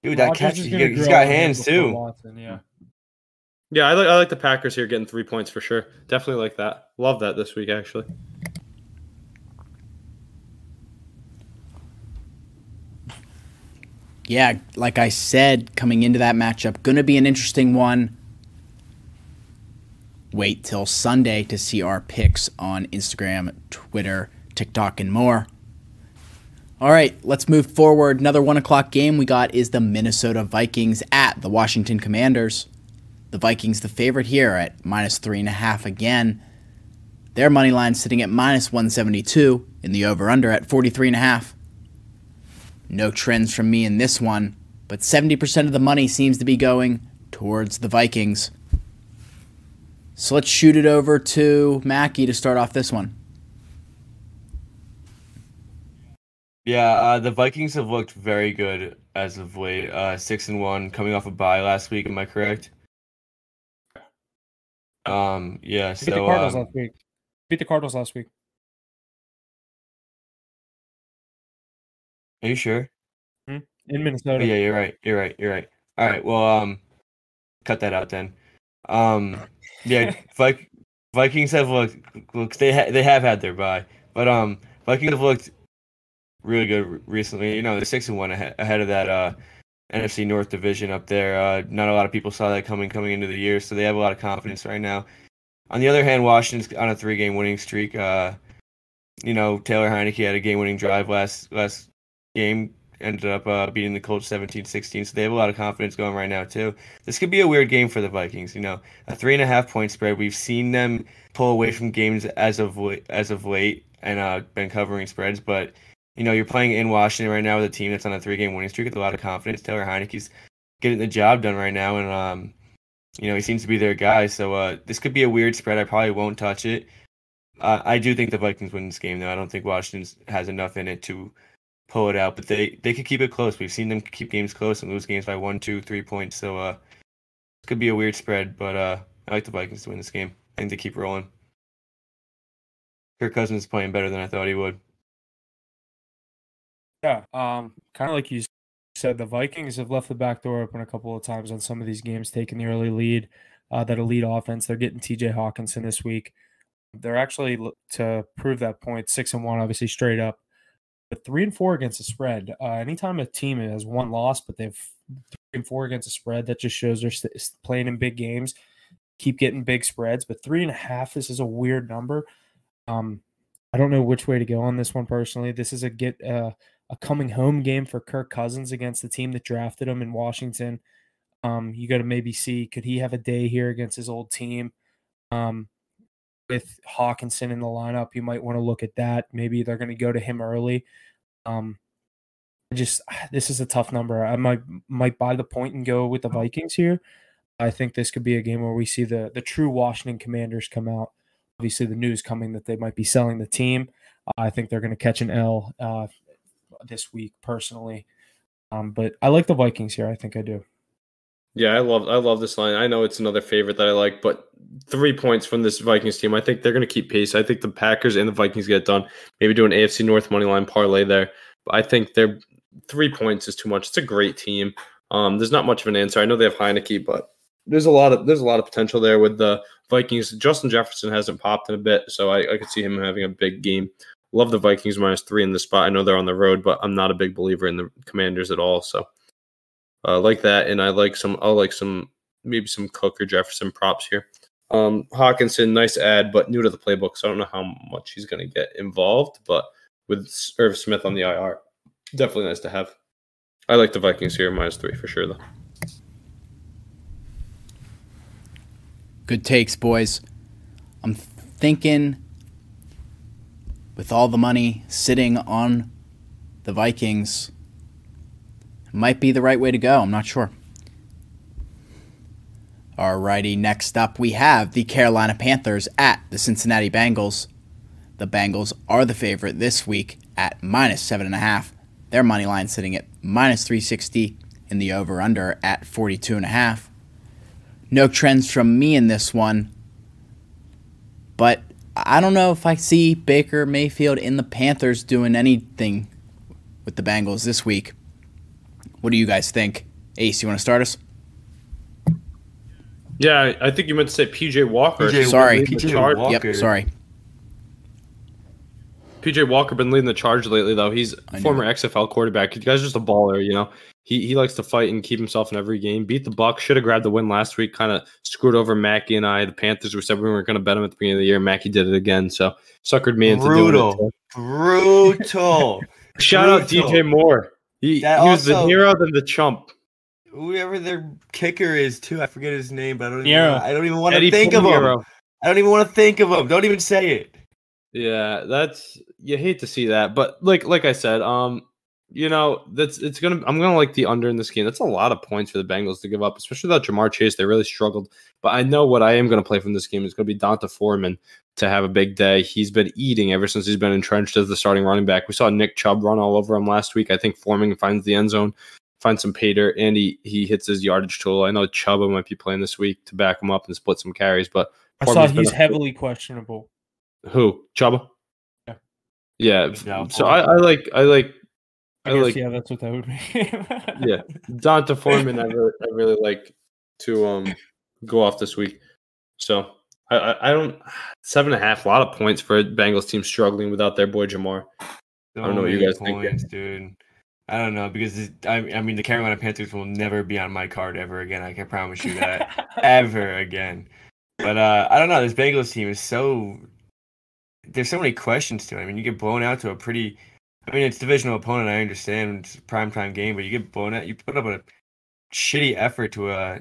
Dude, that catch, he's got hands too. Watson, yeah, I like the Packers here getting 3 points for sure. Definitely like that. Love that this week, actually. Yeah, like I said, coming into that matchup, going to be an interesting one. Wait till Sunday to see our picks on Instagram, Twitter, TikTok, and more. All right, let's move forward. Another 1 o'clock game we got is the Minnesota Vikings at the Washington Commanders. The Vikings the favorite here at -3.5 again. Their money line sitting at -172 in the over-under at 43.5. No trends from me in this one, but 70% of the money seems to be going towards the Vikings. So let's shoot it over to Mackie to start off this one. Yeah, the Vikings have looked very good as of late. 6-1, coming off a bye last week. Am I correct? Yeah. Beat the Cardinals last week. Beat the Cardinals last week. Are you sure? In Minnesota. Oh, yeah, you're right. All right. Well, cut that out then. Yeah, Vikings have looked. They have had their bye, but Vikings have looked really good recently. You know, they're 6-1 ahead of that NFC North division up there. Not a lot of people saw that coming into the year, so they have a lot of confidence right now. On the other hand, Washington's on a 3-game winning streak. You know, Taylor Heineke had a game-winning drive last game, ended up beating the Colts 17-16, so they have a lot of confidence going right now too. This could be a weird game for the Vikings. You know, a 3.5 point spread. We've seen them pull away from games as of late and been covering spreads, but you know, you're playing in Washington right now with a team that's on a 3-game winning streak with a lot of confidence. Taylor Heineke's getting the job done right now, and you know, he seems to be their guy. So this could be a weird spread. I probably won't touch it. I do think the Vikings win this game, though. I don't think Washington has enough in it to pull it out, but they could keep it close. We've seen them keep games close and lose games by 1, 2, 3 points. So it could be a weird spread, but I like the Vikings to win this game. I think they keep rolling. Kirk Cousins is playing better than I thought he would. Yeah, kind of like you said, the Vikings have left the back door open a couple of times on some of these games, taking the early lead. That elite offense, they're getting T.J. Hawkinson this week. They're actually, to prove that point, 6-1, obviously straight up, but 3-4 against the spread. Anytime a team has one loss, but they've 3-4 against the spread, that just shows they're playing in big games, keep getting big spreads. But 3.5, this is a weird number. I don't know which way to go on this one personally. This is a coming home game for Kirk Cousins against the team that drafted him in Washington. You got to maybe see, could he have a day here against his old team? With Hawkinson in the lineup, you might want to look at that. Maybe they're going to go to him early. This is a tough number. I might buy the point and go with the Vikings here. I think this could be a game where we see the true Washington Commanders come out. Obviously, the news coming that they might be selling the team. I think they're going to catch an L this week, personally. But I like the Vikings here. I think I do. Yeah, I love this line. I know it's another favorite that I like, but 3 points from this Vikings team. I think they're going to keep pace. I think the Packers and the Vikings get it done. Maybe do an AFC North money line parlay there. But I think 3 points is too much. It's a great team. There's not much of an answer. I know they have Heineke, but there's a lot of potential there with the Vikings. Justin Jefferson hasn't popped in a bit, so I could see him having a big game. Love the Vikings -3 in this spot. I know they're on the road, but I'm not a big believer in the Commanders at all. So like that, and I'll like some maybe some Cook or Jefferson props here. Hawkinson, nice ad, but new to the playbook, so I don't know how much he's going to get involved. But with Irv Smith on the IR, definitely nice to have. I like the Vikings here -3 for sure, though. Good takes, boys. I'm thinking with all the money sitting on the Vikings, it might be the right way to go. I'm not sure. Alrighty, next up we have the Carolina Panthers at the Cincinnati Bengals. The Bengals are the favorite this week at -7.5. Their money line sitting at -360 in the over-under at 42.5. No trends from me in this one, but I don't know if I see Baker Mayfield in the Panthers doing anything with the Bengals this week. What do you guys think? Ace, you want to start us? Yeah, I think you meant to say PJ Walker. Sorry. PJ Walker. Yep, sorry. PJ Walker been leading the charge lately, though. He's a former XFL quarterback. The guy's just a baller, you know. He likes to fight and keep himself in every game. Beat the Bucs. Should have grabbed the win last week. Kind of screwed over Mackie and I. The Panthers, we said we weren't going to bet him at the beginning of the year. Mackie did it again. So suckered me into doing it too. Brutal. Shout out DJ Moore. He was the hero than the chump. Whoever their kicker is too. I forget his name, but I don't even want Eddie to think of Pinheiro. him. I don't even want to think of him. Don't even say it. Yeah, you hate to see that, but like I said, I'm gonna like the under in this game. That's a lot of points for the Bengals to give up, especially without Jamar Chase. They really struggled. But I know what I am gonna play from this game is gonna be Donta Foreman to have a big day. He's been eating ever since he's been entrenched as the starting running back. We saw Nick Chubb run all over him last week. I think Foreman finds the end zone, finds some pay dirt, and he hits his yardage tool. I know Chubb might be playing this week to back him up and split some carries, but I saw he's heavily questionable. Who? Chubb? Yeah. So I like. Yeah, that's what that would be. Yeah, Donta Foreman. I really like to go off this week. So I don't 7.5. A lot of points for a Bengals team struggling without their boy Jamar. I don't know what you guys think, dude. I don't know because I mean the Carolina Panthers will never be on my card ever again. I can promise you that ever again. But I don't know. This Bengals team is so. There's so many questions to it. I mean, you get blown out to a pretty. I mean, it's divisional opponent. I understand it's a primetime game, but you get blown out. You put up a shitty effort to a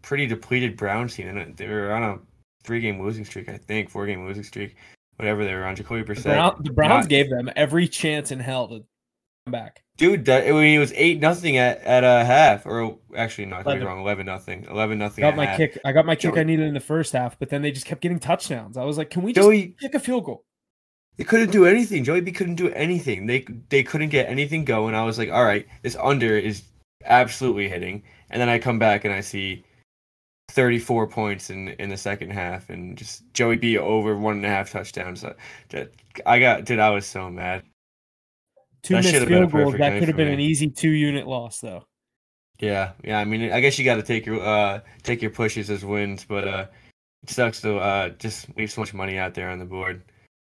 pretty depleted Browns team, and they were on a 3-game losing streak. I think 4-game losing streak, whatever they were on. Jacoby Brissett. The Browns gave them every chance in hell to come back. Dude, it was 8-0 at a half, or actually no, I could be wrong. 11-0. 11-0. I got my kick I needed in the first half, but then they just kept getting touchdowns. I was like, can we just kick a field goal? They couldn't do anything. Joey B couldn't do anything. They couldn't get anything going. I was like, all right, this under is absolutely hitting. And then I come back and I see 34 points in the second half, and just Joey B over 1.5 touchdowns. I was so mad. 2 missed field goals. That could have been an easy 2-unit loss, though. Yeah. I mean, I guess you got to take your pushes as wins, but it sucks to just leave so much money out there on the board.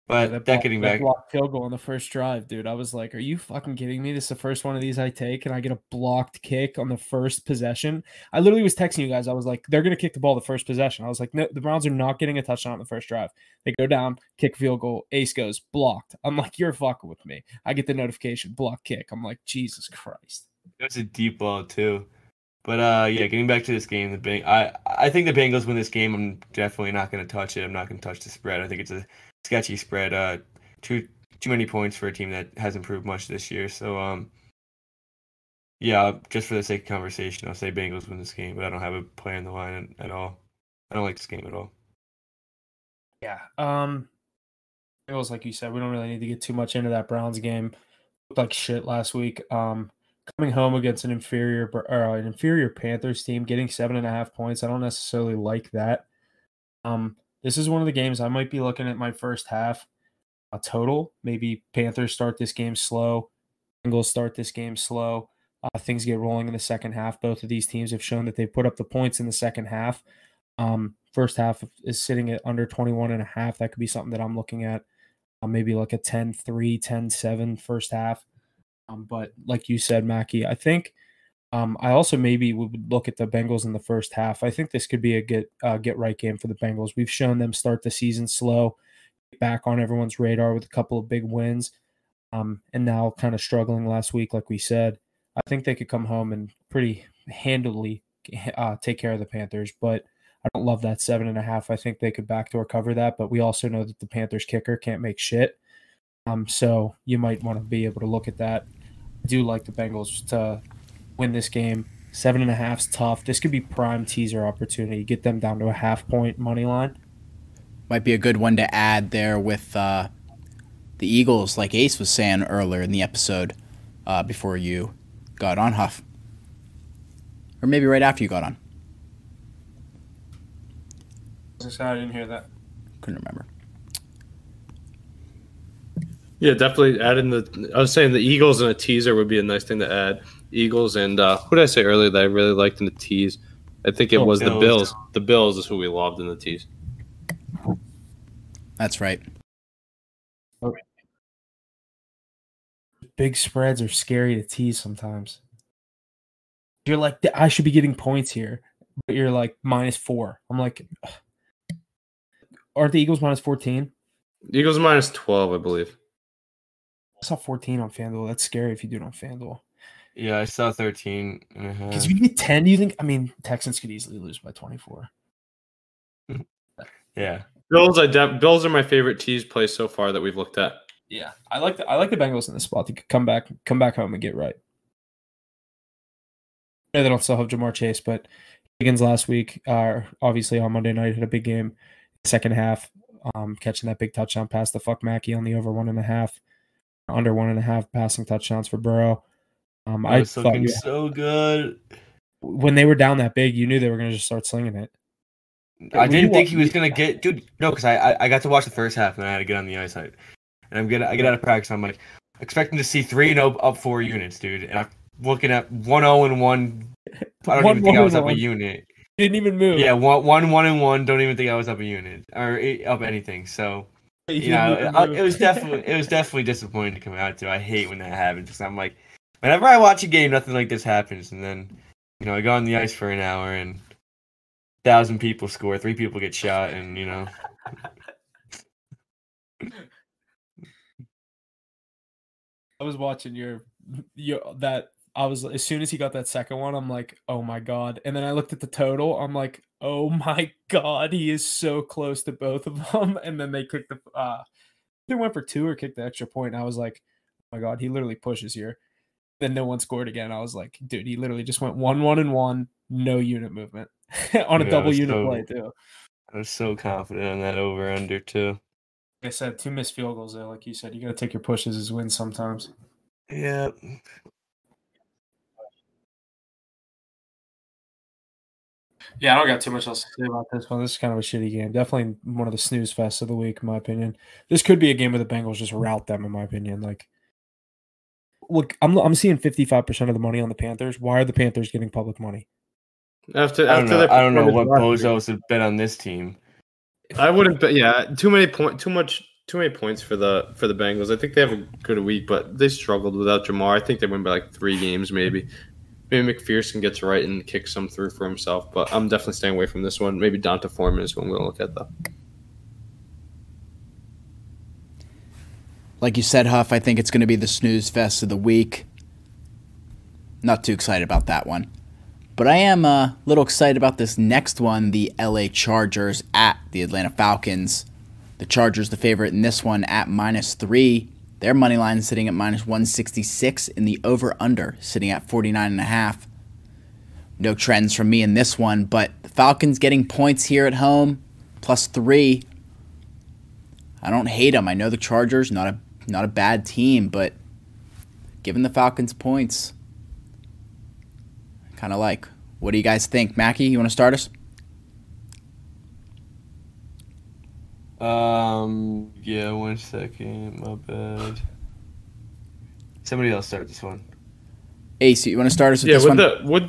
But getting back, blocked field goal on the first drive, dude. I was like, "Are you fucking kidding me? This is the first one of these I take, and I get a blocked kick on the first possession." I literally was texting you guys. I was like, "They're gonna kick the ball the first possession." I was like, "No, the Browns are not getting a touchdown on the first drive." They go down, kick field goal, ace goes blocked. I'm like, "You're fucking with me." I get the notification, block kick. I'm like, Jesus Christ. It was a deep ball too. But getting back to this game, I think the Bengals win this game. I'm definitely not going to touch it. I'm not going to touch the spread. I think it's a sketchy spread. Too many points for a team that hasn't improved much this year. So just for the sake of conversation, I'll say Bengals win this game, but I don't have a play on the line at all. I don't like this game at all. Yeah. Bengals, like you said, we don't really need to get too much into that Browns game. Looked like shit last week. Coming home against an inferior Panthers team, getting 7.5 points. I don't necessarily like that. This is one of the games I might be looking at my first half total. Maybe Panthers start this game slow. Bengals start this game slow. Things get rolling in the second half. Both of these teams have shown that they put up the points in the second half. First half is sitting at under 21.5. That could be something that I'm looking at. Maybe like a 10-3, 10-7 first half. But like you said, Mackie, I think I also maybe would look at the Bengals in the first half. I think this could be a get right game for the Bengals. We've shown them start the season slow, back on everyone's radar with a couple of big wins, and now kind of struggling last week, like we said. I think they could come home and pretty handily take care of the Panthers, but I don't love that 7.5. I think they could backdoor cover that, but we also know that the Panthers kicker can't make shit. So you might want to be able to look at that. I do like the Bengals to win this game. 7.5 is tough. This could be prime teaser opportunity. Get them down to a 0.5-point money line. Might be a good one to add there with the Eagles, like Ace was saying earlier in the episode before you got on, Huff. Or maybe right after you got on. I didn't hear that. Couldn't remember. Yeah, definitely add in I was saying the Eagles and a teaser would be a nice thing to add. Eagles and who did I say earlier that I really liked in the tease? I think it was the Bills. The Bills is who we loved in the tease. That's right. Okay. Big spreads are scary to tease sometimes. You're like, I should be getting points here, but you're like -4. I'm like, ugh. Aren't the Eagles -14? Eagles -12, I believe. I saw 14 on FanDuel. That's scary if you do it on FanDuel. Yeah, I saw 13 and a half. Because you get 10, do you think? I mean, Texans could easily lose by 24. Yeah. Bills are my favorite tease play so far that we've looked at. Yeah, I like the Bengals in this spot to come back home and get right. Yeah, they don't still have Jamar Chase, but Higgins last week, obviously on Monday night, had a big game. Second half, catching that big touchdown pass to fuck Mackey on the over 1.5, under 1.5 passing touchdowns for Burrow. I was looking so good. When they were down that big, you knew they were going to just start slinging it. I didn't think he was going to get, dude. No, because I got to watch the first half and I had to get on the ice side. And I get out of practice. I'm like expecting to see 3-0 up 4 units, dude. And I'm looking at 1-0-1. I don't even think I was up a unit. Didn't even move. Yeah, 1-1-1. Don't even think I was up a unit or up anything. So it was definitely disappointing to come out to. I hate when that happens because I'm like, whenever I watch a game, nothing like this happens, and then I go on the ice for an hour and 1,000 people score, 3 people get shot, and I was watching as soon as he got that second one, I'm like, oh my God. And then I looked at the total. I'm like, oh my God, he is so close to both of them. And then they kicked they went for 2 or kicked the extra point. And I was like, oh my God, he literally pushes here. Then no one scored again. I was like, dude, he literally just went 1-1-1, no unit movement on a double unit play too. I was so confident on that over under too. Like I said, 2 missed field goals there. Like you said, you got to take your pushes as wins sometimes. Yeah. Yeah, I don't got too much else to say about this one. This is kind of a shitty game. Definitely one of the snooze fests of the week, in my opinion. This could be a game where the Bengals just rout them, in my opinion. Like, look, I'm seeing 55% of the money on the Panthers. Why are the Panthers getting public money? I don't know what bozos have bet on this team. I wouldn't bet. Yeah, too many points for the Bengals. I think they have a good week, but they struggled without Jamar. I think they win by like 3 games, maybe. Maybe McPherson gets right and kicks some through for himself, but I'm definitely staying away from this one. Maybe Donta Foreman is one we'll look at, though. Like you said, Huff, I think it's going to be the snooze fest of the week. Not too excited about that one. But I am a little excited about this next one, the LA Chargers at the Atlanta Falcons. The Chargers the favorite in this one at -3. Their money line is sitting at -166, and the over-under sitting at 49.5. No trends from me in this one, but the Falcons getting points here at home, +3. I don't hate them. I know the Chargers, not a bad team, but given the Falcons points, kind of like. What do you guys think? Mackie, you want to start us? Yeah, 1 second. My bad. Somebody else start this one. Ace, you want to start us with this one? With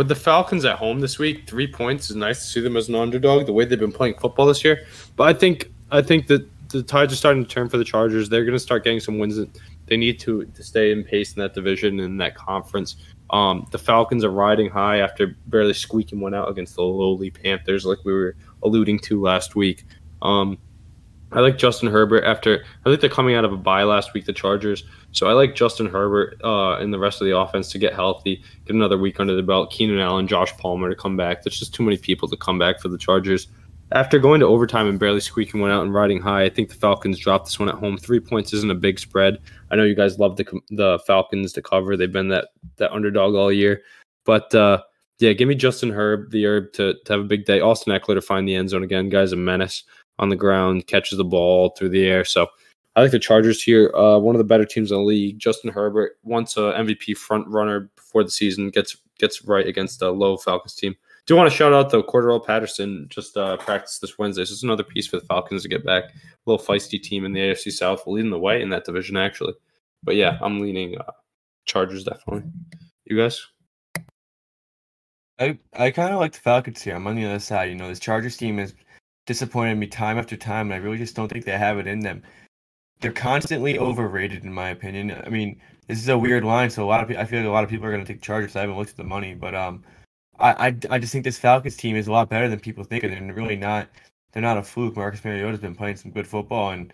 the Falcons at home this week, 3 points is nice to see them as an underdog. The way they've been playing football this year, but I think that the tides are starting to turn for the Chargers. They're going to start getting some wins that they need to stay in pace in that division and that conference. The Falcons are riding high after barely squeaking one out against the lowly Panthers, like we were alluding to last week. I like Justin Herbert I think they're coming out of a bye last week, the Chargers. So I like Justin Herbert and the rest of the offense to get healthy, get another week under the belt. Keenan Allen, Josh Palmer to come back. There's just too many people to come back for the Chargers. After going to overtime and barely squeaking one out and riding high, I think the Falcons dropped this one at home. 3 points isn't a big spread. I know you guys love the Falcons to cover. They've been that underdog all year. But, give me Justin the Herb to have a big day. Austin Eckler to find the end zone again. Guy's a menace on the ground, catches the ball through the air. So I like the Chargers here. One of the better teams in the league. Justin Herbert, once a MVP front runner before the season, gets right against a low Falcons team. Do want to shout out, though, Cordell Patterson just practiced this Wednesday. So it's another piece for the Falcons to get back. A little feisty team in the AFC South, leading the way in that division, actually. But, yeah, I'm leaning Chargers, definitely. You guys? I kind of like the Falcons here. I'm on the other side. This Chargers team has disappointed me time after time, and I really just don't think they have it in them. they're constantly overrated in my opinion. I mean, this is a weird line, so I feel like a lot of people are going to take Chargers. I haven't looked at the money, but I just think this Falcons team is a lot better than people think, and they're really not. They're not a fluke. Marcus Mariota's been playing some good football, and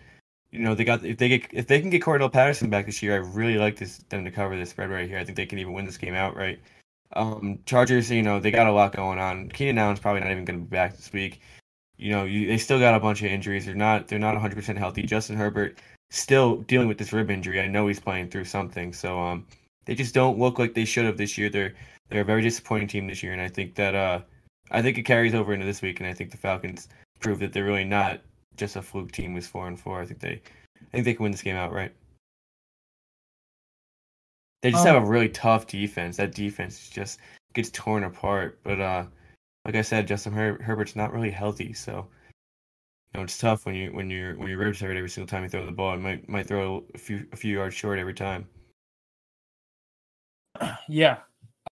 they got if they can get Cordell Patterson back this year, I really like them to cover this spread right here. I think they can even win this game outright. Chargers, they got a lot going on. Keenan Allen's probably not even going to be back this week. They still got a bunch of injuries. They're not 100% healthy. Justin Herbert still dealing with this rib injury. I know he's playing through something. So they just don't look like they should have this year. They're a very disappointing team this year, and I think that I think it carries over into this week, and I think the Falcons prove that they're really not just a fluke team with 4-4. I think they can win this game outright. They just have a really tough defense. That defense just gets torn apart. But like I said, Justin Herbert's not really healthy, so it's tough when your ribs hurt every single time you throw the ball. It might throw a few yards short every time. Yeah.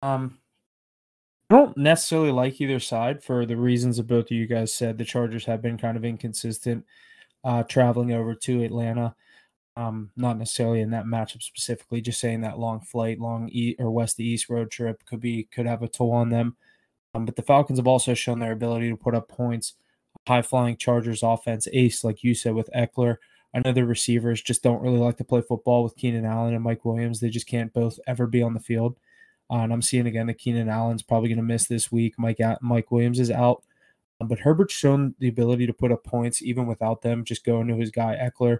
I don't necessarily like either side for the reasons that both of you guys said. The Chargers have been kind of inconsistent traveling over to Atlanta. Not necessarily in that matchup specifically, just saying that long flight, or west to east road trip could have a toll on them. But the Falcons have also shown their ability to put up points. High-flying Chargers offense, ace, like you said, with Eckler. I know the receivers just don't really like to play football with Keenan Allen and Mike Williams. They just can't both ever be on the field. And I'm seeing again that Keenan Allen's probably going to miss this week. Mike Williams is out. But Herbert's shown the ability to put up points even without them, just going to his guy Eckler.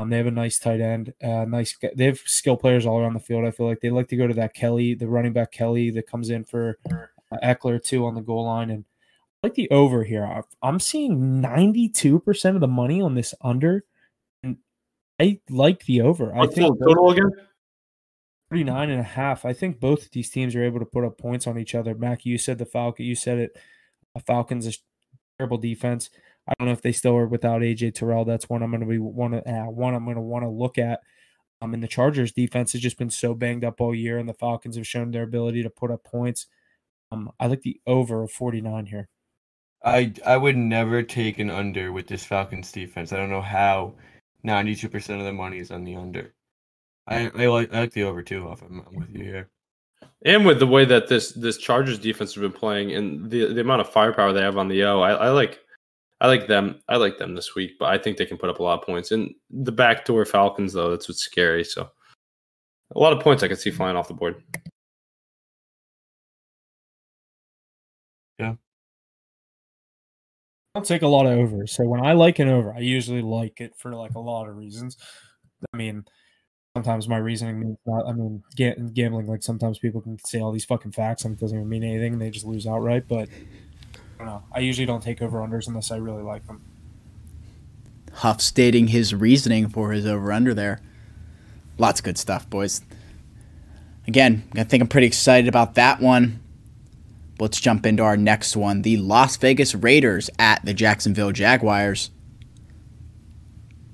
They have a nice tight end. They have skill players all around the field. I feel like they like to go to that Kelly, the running back Kelly that comes in for Eckler too on the goal line. And I like the over here. I'm seeing 92% of the money on this under, and I like the over. What's the total again? 39.5. I think both of these teams are able to put up points on each other. Mac, you said the Falcons. You said it. Falcons is terrible defense. I don't know if they still are without AJ Terrell. That's one I'm going to want to look at. And the Chargers defense has just been so banged up all year, and the Falcons have shown their ability to put up points. I like the over of 49 here. I would never take an under with this Falcons defense. I don't know how 92% of the money is on the under. I like the over too. I'm with you here. And with the way that this Chargers defense has been playing and the amount of firepower they have on the I like them. I like them this week, but I think they can put up a lot of points. And the backdoor Falcons, though, that's what's scary. So a lot of points I could see flying off the board. Yeah. I'll take a lot of overs. So when I like an over, I usually like it for like a lot of reasons. I mean, sometimes my reasoning means not. I mean, gambling, like sometimes people can say all these fucking facts and it doesn't even mean anything. And they just lose outright. But I don't know. I usually don't take over-unders unless I really like them. Huff stating his reasoning for his over-under there. Lots of good stuff, boys. Again, I think I'm pretty excited about that one. Let's jump into our next one. The Las Vegas Raiders at the Jacksonville Jaguars.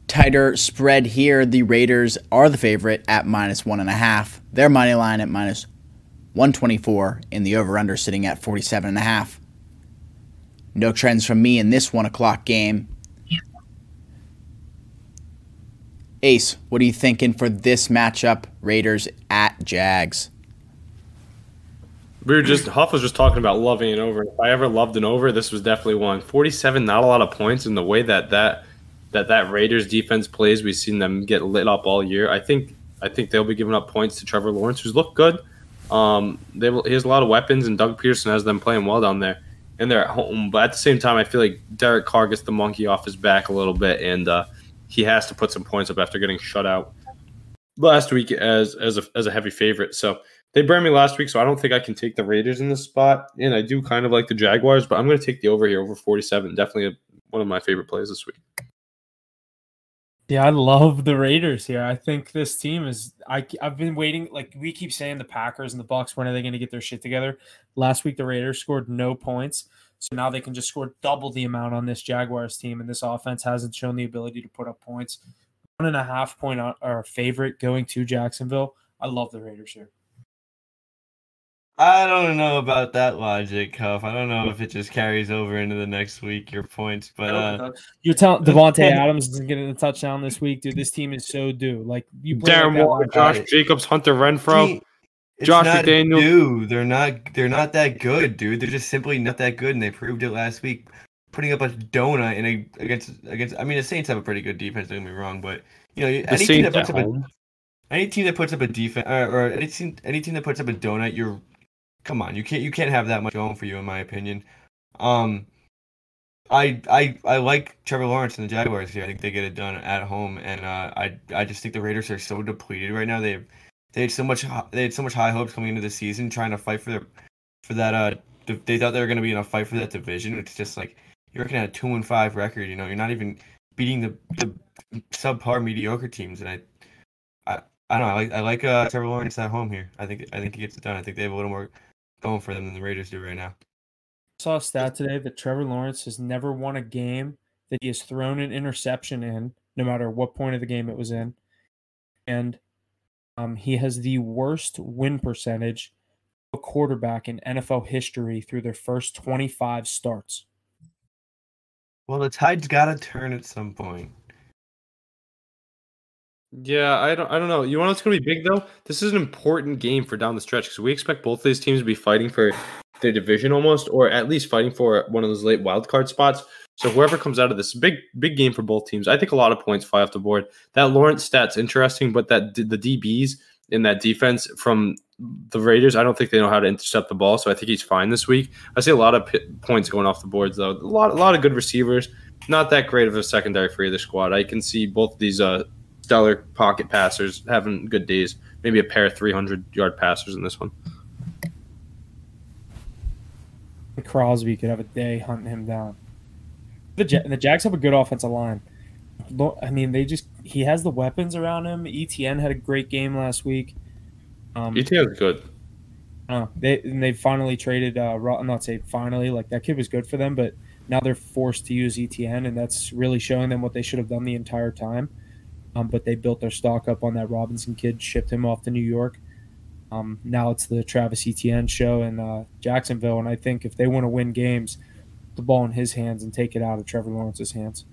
Tighter spread here. The Raiders are the favorite at -1.5. Their money line at -124, and the over-under sitting at 47.5. No trends from me in this 1 o'clock game. Ace, what are you thinking for this matchup? Raiders at Jags. Huff was just talking about loving an over. If I ever loved an over, this was definitely one. 47, not a lot of points in the way that Raiders defense plays. We've seen them get lit up all year. I think they'll be giving up points to Trevor Lawrence, who's looked good. He has a lot of weapons, and Doug Pearson has them playing well down there. And they're at home. But at the same time, I feel like Derek Carr gets the monkey off his back a little bit, and he has to put some points up after getting shut out last week as a heavy favorite. So they burned me last week, so I don't think I can take the Raiders in this spot. And I do kind of like the Jaguars, but I'm going to take the over here, over 47. Definitely one of my favorite plays this week. Yeah, I love the Raiders here. I think this team is I've been waiting, like we keep saying the Packers and the Bucs, when are they going to get their shit together? Last week the Raiders scored no points. So now they can just score double the amount on this Jaguars team, and this offense hasn't shown the ability to put up points. 1.5 point or favorite going to Jacksonville. I love the Raiders here. I don't know about that logic, Huff. I don't know if it just carries over into the next week, your points, but You're telling Devontae Adams isn't getting a touchdown this week, dude. This team is so due. Like you play like Darren that Waller, line. Josh Jacobs, Hunter Renfro, it's Josh not McDaniel. due. They're not that good, dude. They're just simply not that good, and they proved it last week, putting up a donut against. I mean, the Saints have a pretty good defense. Don't get me wrong, but The Saints at home. any team that puts up a defense or any team that puts up a donut, come on, you can't have that much going for you, in my opinion. I like Trevor Lawrence and the Jaguars here. I think they get it done at home, and I just think the Raiders are so depleted right now. They had so much high hopes coming into the season, trying to fight for that. They thought they were going to be in a fight for that division. It's just like you're looking at a 2-5 record. You're not even beating the subpar mediocre teams, and I don't know. I like Trevor Lawrence at home here. I think he gets it done. I think they have a little more going for them than the Raiders do right now. I saw a stat today that Trevor Lawrence has never won a game that he has thrown an interception in, no matter what point of the game it was in. And he has the worst win percentage of a quarterback in NFL history through their first 25 starts. Well, the tide's got to turn at some point. Yeah, I don't know. You want what's going to be big though? This is an important game for down the stretch because we expect both these teams to be fighting for their division almost, or at least fighting for one of those late wild card spots. So whoever comes out of this, big game for both teams. I think a lot of points fly off the board. That Lawrence stat's interesting, but that the DBs in that defense from the Raiders, I don't think they know how to intercept the ball. So I think he's fine this week. I see a lot of points going off the boards though. A lot of good receivers. Not that great of a secondary for either squad. I can see both of these stellar pocket passers having good days. Maybe a pair of 300-yard passers in this one. Crosby could have a day hunting him down. The Jags have a good offensive line. I mean, he has the weapons around him. ETN had a great game last week. ETN is good. They finally traded. Not say finally, like that kid was good for them, but now they're forced to use ETN, and that's really showing them what they should have done the entire time. But they built their stock up on that Robinson kid, shipped him off to New York. Now it's the Travis Etienne show in Jacksonville, and I think if they want to win games, put the ball in his hands and take it out of Trevor Lawrence's hands.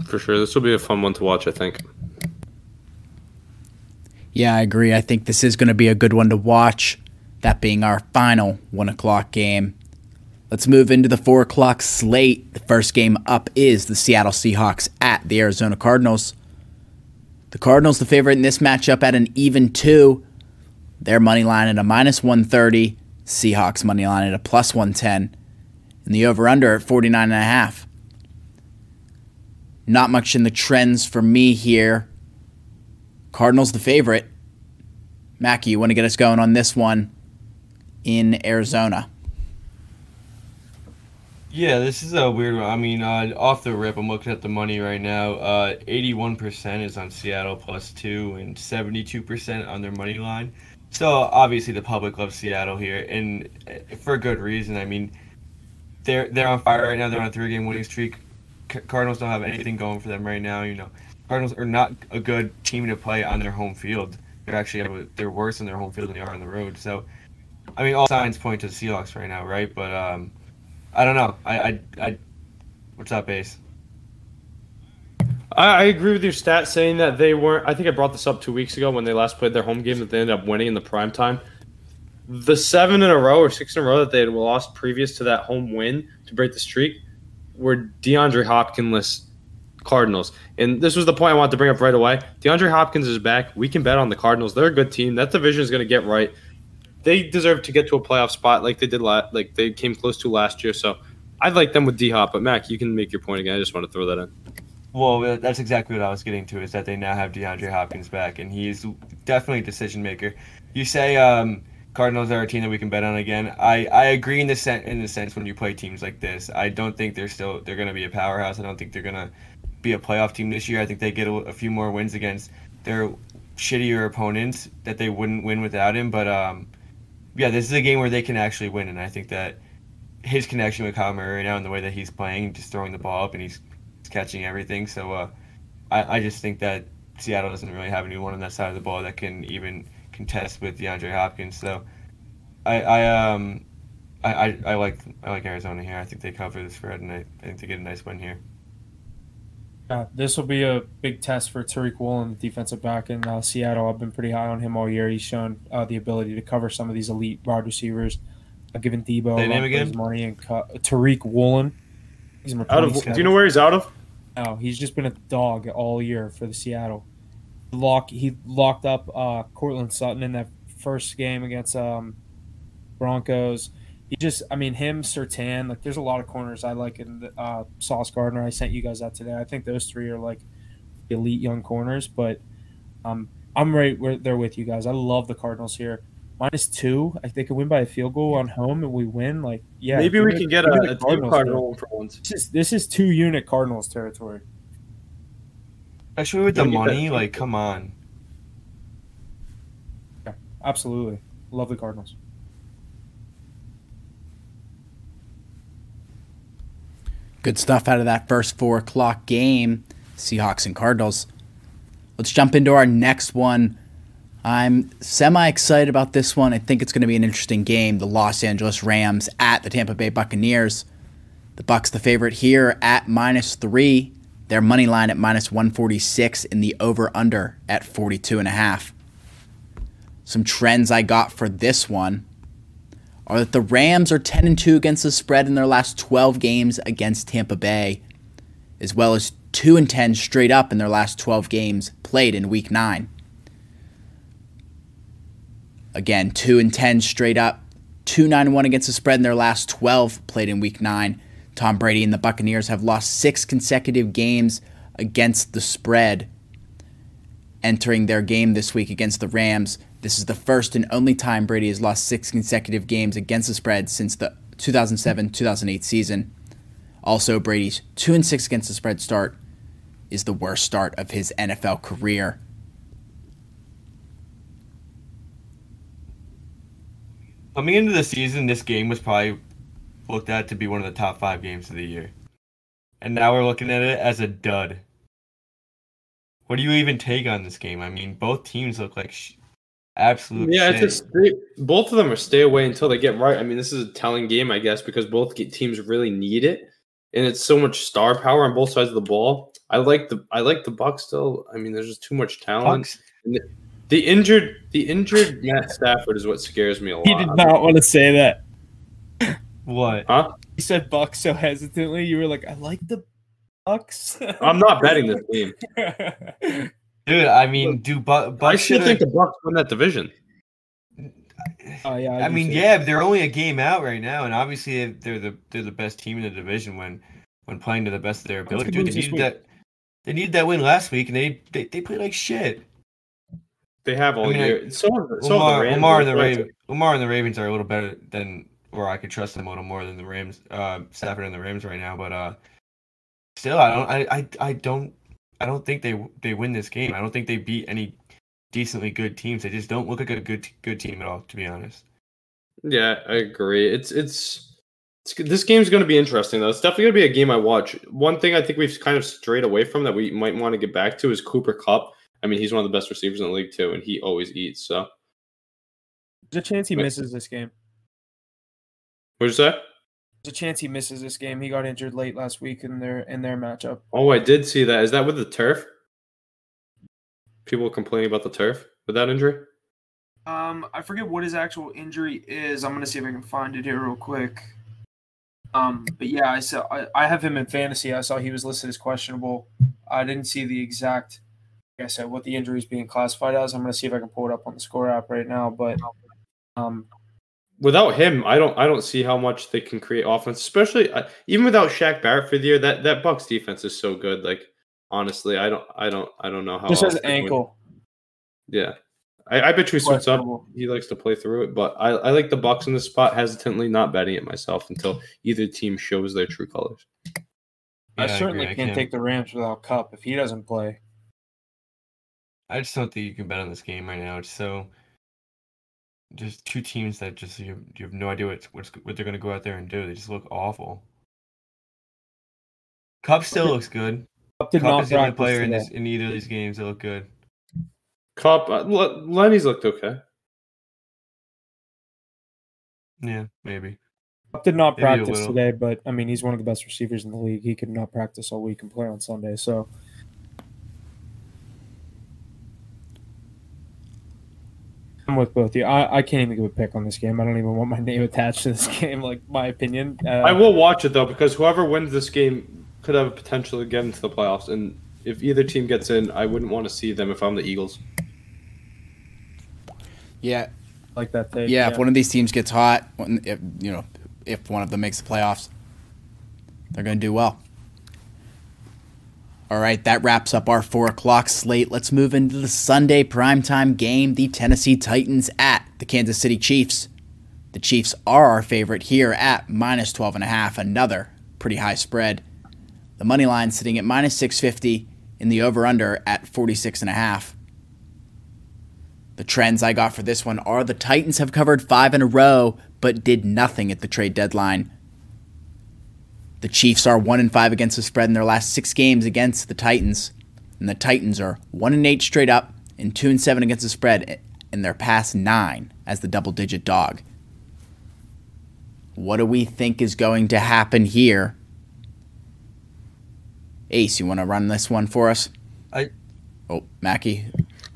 For sure. This will be a fun one to watch, I think. Yeah, I agree. I think this is going to be a good one to watch, that being our final 1 o'clock game. Let's move into the 4 o'clock slate. The first game up is the Seattle Seahawks at the Arizona Cardinals. The Cardinals, the favorite in this matchup at an even 2. Their money line at a -130. Seahawks money line at a +110. And the over-under at 49.5. Not much in the trends for me here. Cardinals the favorite. Mackie, you want to get us going on this one in Arizona? Yeah, this is a weird one. I mean, off the rip, I'm looking at the money right now. 81% is on Seattle +2 and 72% on their money line. So obviously the public loves Seattle here, and for good reason. I mean, they're on fire right now. They're on a 3-game winning streak. Cardinals don't have anything going for them right now. Cardinals are not a good team to play on their home field. They're worse on their home field than they are on the road. So, I mean, all signs point to the Seahawks right now, right? But I don't know. What's up, Ace? I agree with your stat saying that they weren't. I think I brought this up 2 weeks ago when they last played their home game that they ended up winning in the prime time. The 7 in a row or 6 in a row that they had lost previous to that home win to break the streak were DeAndre Hopkins-less Cardinals. And this was the point I wanted to bring up right away. DeAndre Hopkins is back. We can bet on the Cardinals. They're a good team. That division is going to get right. They deserve to get to a playoff spot like they did like they came close to last year. So I'd like them with D-Hop. But, Mac, you can make your point again. I just want to throw that in. Well, that's exactly what I was getting to, is that they now have DeAndre Hopkins back, and he's definitely a decision maker. You say Cardinals are a team that we can bet on again. I agree in the sense when you play teams like this. I don't think they're going to be a powerhouse. I don't think they're going to be a playoff team this year. I think they get a few more wins against their shittier opponents that they wouldn't win without him. But yeah, this is a game where they can actually win, and I think that his connection with Kyle Murray right now and the way that he's playing, just throwing the ball up and he's catching everything. So I just think that Seattle doesn't really have anyone on that side of the ball that can contest with DeAndre Hopkins. So I like Arizona here. I think they cover the spread, and I think they get a nice win here. This will be a big test for Tariq Woolen, the defensive back in Seattle. I've been pretty high on him all year. He's shown the ability to cover some of these elite wide receivers. Given Debo Say name again? his money and Tariq Woolen. He's number Out of, 27. do you know where he's out of? No, he's just been a dog all year for the Seattle. He locked up Cortland Sutton in that first game against Broncos. Him, Surtain, like there's a lot of corners I like in the Sauce Gardner. I sent you guys that today. I think those three are like elite young corners, but I'm right there with you guys. I love the Cardinals here. -2. I think they could win by a field goal on home and we win. Like, yeah. Maybe we can get a team Cardinal for once. This is 2-unit Cardinals territory. Especially with the money, like, come on. Yeah, absolutely. Love the Cardinals. Good stuff out of that first 4 o'clock game, Seahawks and Cardinals. Let's jump into our next one. I'm semi-excited about this one. I think it's going to be an interesting game. The Los Angeles Rams at the Tampa Bay Buccaneers. The Bucs the favorite here at -3. Their money line at -146 and the over-under at 42.5. Some trends I got for this one are that the Rams are 10-2 against the spread in their last 12 games against Tampa Bay, as well as 2-10 straight up in their last 12 games played in Week 9. Again, 2-10 straight up, 2-9-1 against the spread in their last 12 played in Week 9. Tom Brady and the Buccaneers have lost 6 consecutive games against the spread entering their game this week against the Rams. This is the first and only time Brady has lost 6 consecutive games against the spread since the 2007-2008 season. Also, Brady's 2-6 against the spread start is the worst start of his NFL career. Coming into the season, this game was probably looked at to be one of the top 5 games of the year. And now we're looking at it as a dud. What do you even take on this game? I mean, both teams look like absolute shit. Both of them are stay away until they get right. I mean, this is a telling game, I guess, because both teams really need it, and it's so much star power on both sides of the ball. I like the Bucs still. I mean, there's just too much talent. The injured Matt Stafford is what scares me a lot. He did not want to say that. What? Huh? He said Bucs so hesitantly. You were like, I like the Bucs. I'm not betting this game. Dude, I mean, Bucs I still think the Bucs win that division. Oh yeah. I mean, yeah, they're only a game out right now, and obviously they're the best team in the division when playing to the best of their ability. Dude, they needed that win last week, and they played like shit. They have all year. Lamar and the Ravens are a little better than, or I could trust them a little more than the Rams, Stafford and the Rams right now. But still, I don't think they win this game. I don't think they beat any decently good teams. They just don't look like a good team at all, to be honest. Yeah, I agree. It's this game's going to be interesting though. It's definitely going to be a game I watch. One thing I think we've kind of strayed away from that we might want to get back to is Cooper Kupp. I mean, he's one of the best receivers in the league too, and he always eats. So there's a chance he misses this game. What'd you say? There's a chance he misses this game. He got injured late last week in their matchup. Oh, I did see that. Is that with the turf? People complaining about the turf with that injury? I forget what his actual injury is. I'm gonna see if I can find it here real quick. But yeah, I have him in fantasy. I saw he was listed as questionable. I didn't see the exact, like I said, what the injury is being classified as. I'm gonna see if I can pull it up on the score app right now. But without him, I don't see how much they can create offense, especially even without Shaq Barrett for the year. That Bucs defense is so good. Like honestly, I don't know how. Just has ankle. Yeah, I bet you he switches up. He likes to play through it, but I like the Bucs in this spot. Hesitantly, not betting it myself until either team shows their true colors. I certainly can't take the Rams without Kupp if he doesn't play. I just don't think you can bet on this game right now. It's so. Just two teams that just you have no idea what they're going to go out there and do. They just look awful. Kupp still looks good. Kupp is the only player in either of these games that look good. Kupp, Lenny's looked okay. Yeah, maybe. Did not Maybe a practice little. today, but I mean, he's one of the best receivers in the league. He could not practice all week and play on Sunday. So I'm with both of you. I can't even give a pick on this game. I don't even want my name attached to this game. Like my opinion. I will watch it though because whoever wins this game could have a potential to get into the playoffs. And if either team gets in, I wouldn't want to see them if I'm the Eagles. Yeah, Like that take. yeah. If one of these teams gets hot, if one of them makes the playoffs, they're going to do well. All right, that wraps up our 4 o'clock slate. Let's move into the Sunday primetime game, the Tennessee Titans at the Kansas City Chiefs. The Chiefs are our favorite here at minus 12.5, another pretty high spread. The money line sitting at minus 650 in the over-under at 46.5. The trends I got for this one are the Titans have covered 5 in a row, but did nothing at the trade deadline. The Chiefs are 1-5 against the spread in their last 6 games against the Titans, and the Titans are 1-8 straight up and 2-7 against the spread in their past 9 as the double-digit dog. What do we think is going to happen here? Ace, you want to run this one for us? Mackie.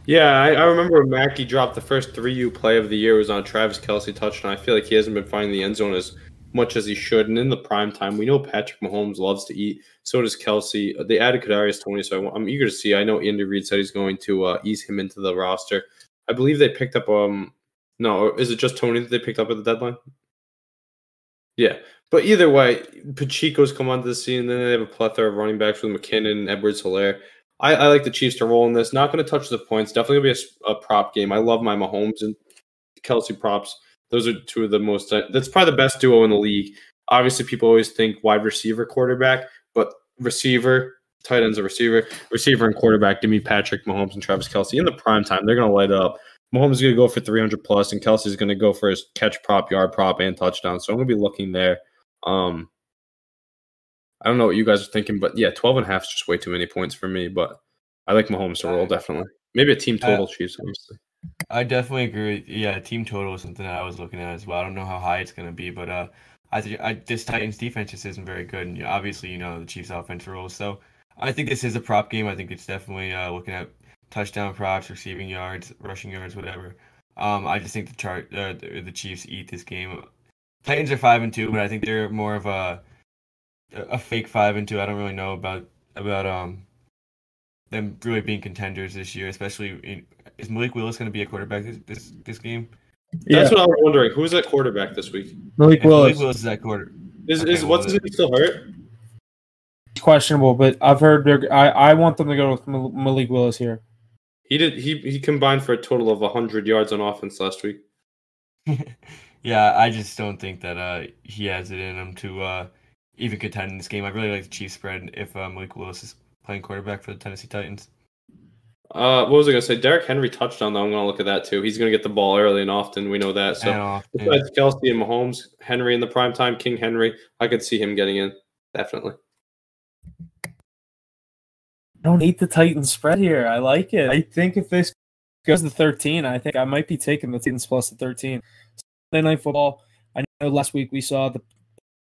Yeah, I remember when Mackey dropped the first 3U play of the year was on a Travis Kelce touchdown. I feel like he hasn't been finding the end zone as much as he should. And in the prime time, we know Patrick Mahomes loves to eat. So does Kelce. They added Kadarius Toney, so I'm eager to see. I know Andy Reid said he's going to ease him into the roster. I believe they picked up no, is it just Toney that they picked up at the deadline? Yeah. But either way, Pacheco's come onto the scene, and then they have a plethora of running backs with McKinnon, Edwards-Helaire. I like the Chiefs to roll in this. Not going to touch the points. Definitely going to be a prop game. I love my Mahomes and Kelce props. Those are two of the most that's probably the best duo in the league. Obviously, people always think wide receiver, quarterback, but receiver, tight end's a receiver and quarterback. Give me Patrick Mahomes and Travis Kelce. In the prime time, they're going to light it up. Mahomes is going to go for 300 plus, and Kelce is going to go for his catch prop, yard prop, and touchdown. So I'm going to be looking there. I don't know what you guys are thinking, but yeah, 12.5 is just way too many points for me. But I like Mahomes to roll, definitely. Maybe a team total Chiefs, obviously. I definitely agree. Yeah, team total is something that I was looking at as well. I don't know how high it's going to be, but this Titans defense just isn't very good. And obviously, the Chiefs offense rolls. So I think this is a prop game. I think it's definitely looking at touchdown props, receiving yards, rushing yards, whatever. I just think the Chiefs eat this game. Titans are 5-2, but I think they're more of a fake 5-2. I don't really know about them really being contenders this year, especially is Malik Willis going to be a quarterback this game? That's what I was wondering. Who's that quarterback this week? Malik Willis. Malik Willis is that quarter. What's his name still hurt? Questionable, but I've heard I want them to go with Malik Willis here. He combined for a total of 100 yards on offense last week. Yeah, I just don't think that he has it in him to even contend in this game. I really like the Chiefs spread if Malik Willis is playing quarterback for the Tennessee Titans. What was I going to say? Derrick Henry touchdown, though. I'm going to look at that, too. He's going to get the ball early and often. We know that. So besides Kelce and Mahomes, Henry in the prime time, King Henry, I could see him getting in. Definitely. I don't hate the Titans spread here. I like it. I think if this goes to 13, I think I might be taking the Titans plus the 13. Sunday Night Football. I know last week we saw the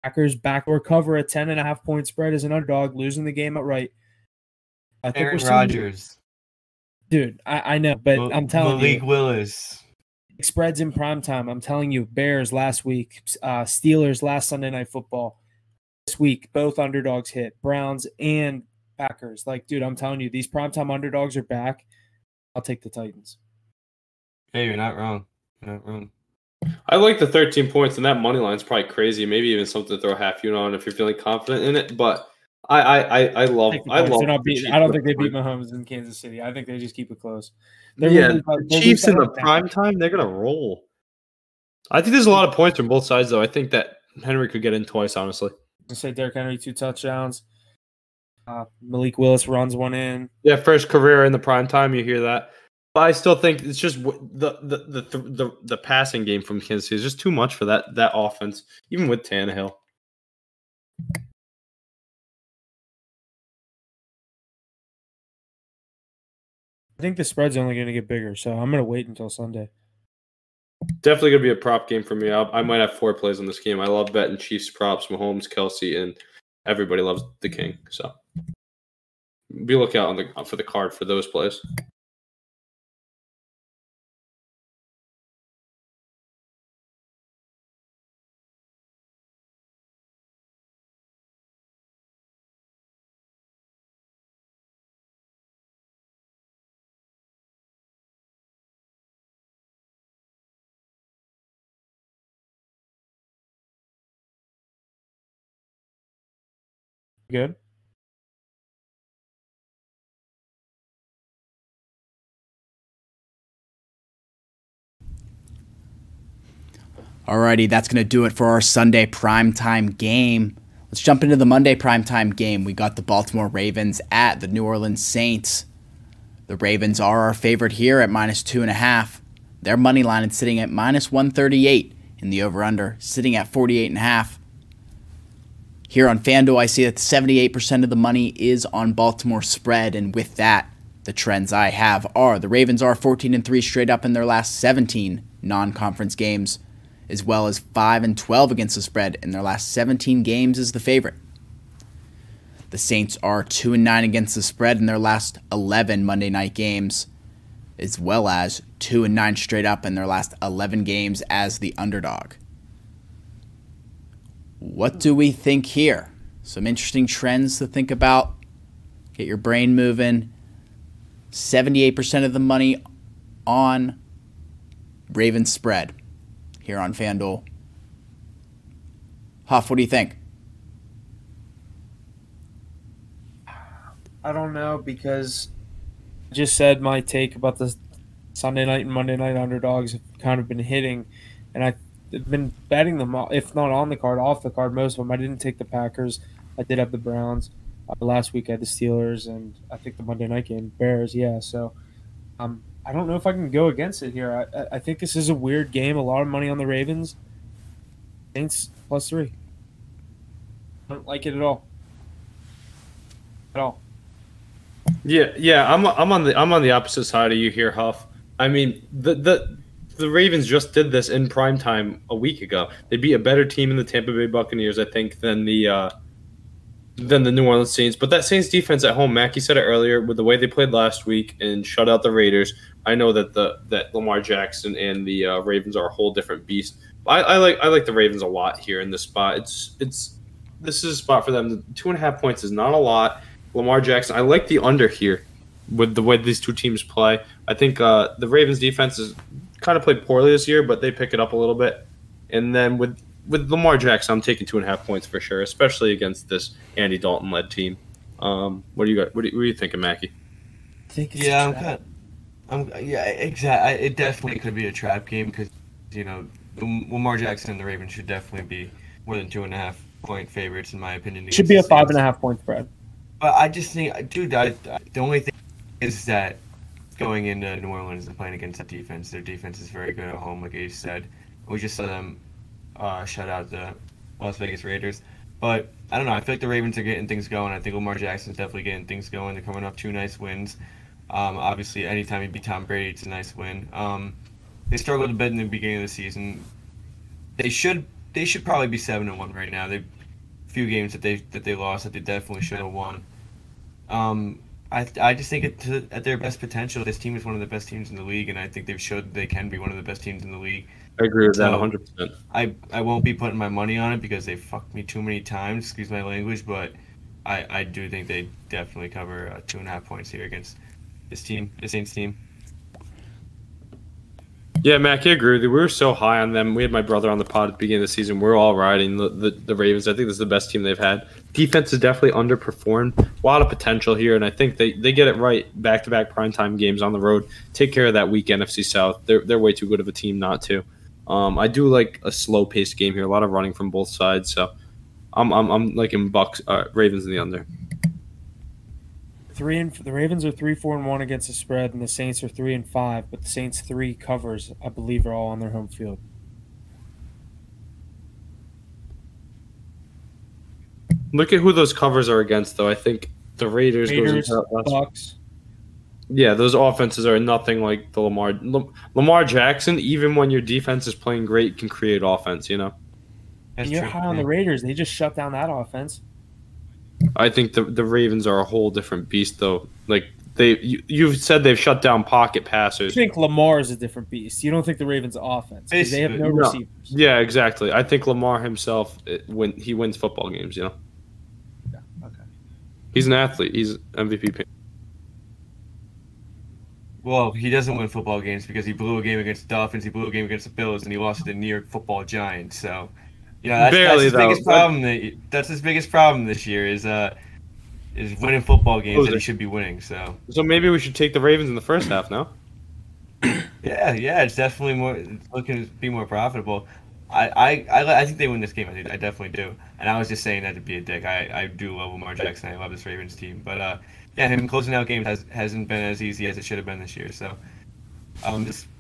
Packers backdoor cover a 10.5-point spread as an underdog, losing the game outright. I think Aaron Rodgers. Dude, I know, but I'm telling you. Malik Willis. Spreads in primetime. I'm telling you, Bears last week, Steelers last Sunday Night Football. This week, both underdogs hit. Browns and Packers. Like, dude, I'm telling you, these primetime underdogs are back. I'll take the Titans. Hey, you're not wrong. You're not wrong. I like the 13 points, and that money line's probably crazy. Maybe even something to throw a half unit on if you're feeling confident in it. But I love. I don't think they beat Mahomes in Kansas City. I think they just keep it close. The Chiefs in the prime time, they're gonna roll. I think there's a lot of points from both sides, though. I think that Henry could get in twice, honestly. I say Derrick Henry 2 touchdowns. Malik Willis runs one in. Yeah, first career in the prime time. You hear that? But I still think it's just the passing game from Kansas City is just too much for that offense, even with Tannehill. I think the spread's only going to get bigger, so I'm going to wait until Sunday. Definitely going to be a prop game for me. I might have 4 plays on this game. I love betting Chiefs props, Mahomes, Kelsey, and everybody loves the King. So be looking out for the card for those plays. Good. Alrighty, that's going to do it for our Sunday primetime game. Let's jump into the Monday primetime game. We got the Baltimore Ravens at the New Orleans Saints. The Ravens are our favorite here at -2.5. Their money line is sitting at -138, and the over-under sitting at 48.5. Here on FanDuel, I see that 78% of the money is on Baltimore spread, and with that, the trends I have are the Ravens are 14-3 straight up in their last 17 non-conference games, as well as 5-12 against the spread in their last 17 games as the favorite. The Saints are 2-9 against the spread in their last 11 Monday night games, as well as 2-9 straight up in their last 11 games as the underdog. What do we think here? Some interesting trends to think about. Get your brain moving. 78% of the money on Ravens spread here on FanDuel. Huff, what do you think? I don't know, because I just said my take about the Sunday night and Monday night underdogs have kind of been hitting, and I've been betting them, if not on the card, off the card, most of them. I didn't take the Packers. I did have the Browns. Last week I had the Steelers, and I think the Monday night game, Bears, yeah. So I don't know if I can go against it here. I think this is a weird game. A lot of money on the Ravens. Saints +3. I don't like it at all. At all. Yeah. I'm on the opposite side of you here, Huff. I mean, the Ravens just did this in prime time a week ago. They beat a better team in the Tampa Bay Buccaneers, I think, than the New Orleans Saints. But that Saints defense at home, Mackey said it earlier, with the way they played last week and shut out the Raiders, I know that Lamar Jackson and the Ravens are a whole different beast. I like the Ravens a lot here in this spot. This is a spot for them. 2.5 points is not a lot. Lamar Jackson, I like the under here with the way these two teams play. I think the Ravens defense has kind of played poorly this year, but they pick it up a little bit. And then with Lamar Jackson, I'm taking 2.5 points for sure, especially against this Andy Dalton-led team. What do you got? What are you thinking, Mackie? I think it's exactly. It definitely could be a trap game because Lamar Jackson and the Ravens should definitely be more than 2.5 point favorites in my opinion. Should be a 5.5 point spread. But I just think, dude, the only thing is that going into New Orleans and playing against that defense, their defense is very good at home, like Ace said. We just saw them shut out the Las Vegas Raiders. But I don't know. I feel like the Ravens are getting things going. I think Lamar Jackson's definitely getting things going. They're coming off 2 nice wins. Obviously, anytime you beat Tom Brady, it's a nice win. They struggled a bit in the beginning of the season. They should probably be 7-1 right now. They've few games that they lost that they definitely should have won. I just think at their best potential, this team is one of the best teams in the league, and I think they've showed that they can be one of the best teams in the league. I agree with that 100%. I won't be putting my money on it because they fucked me too many times, excuse my language, but I do think they definitely cover 2.5 points here against this Saints team. Yeah, Mac, I agree with you. We were so high on them. We had my brother on the pod at the beginning of the season. We're all riding the Ravens. I think this is the best team they've had. Defense has definitely underperformed. A lot of potential here, and I think they get it right. Back-to-back primetime games on the road. Take care of that weak NFC South. They're way too good of a team not to. I do like a slow-paced game here. A lot of running from both sides. So I'm liking Ravens in the under. The Ravens are 3-4-1 against the spread, and the Saints are 3-5. But the Saints' 3 covers, I believe, are all on their home field. Look at who those covers are against, though. I think the Raiders Bucks. Yeah, those offenses are nothing like the Lamar Jackson. Even when your defense is playing great, can create offense. You know, That's And you're true. high on the Raiders. They just shut down that offense. I think the Ravens are a whole different beast, though. Like you've said, they've shut down pocket You passers. think Lamar is a different beast. You don't think the Ravens' offense because they have no No. receivers. Yeah, exactly. I think Lamar himself, when he wins football games, you know, Yeah, okay. he's an athlete. He's MVP. Well, he doesn't win football games because he blew a game against the Dolphins, he blew a game against the Bills, and he lost to the New York Football Giants. So, that's Barely, his though. biggest problem. That's his biggest problem this year is winning football games that he should be winning. So maybe we should take the Ravens in the first half now. yeah, it's definitely it's looking to be more profitable. I think they win this game. I definitely do. And I was just saying that to be a dick. I do love Lamar Jackson. I love this Ravens team, but him closing out games hasn't been as easy as it should have been this year. So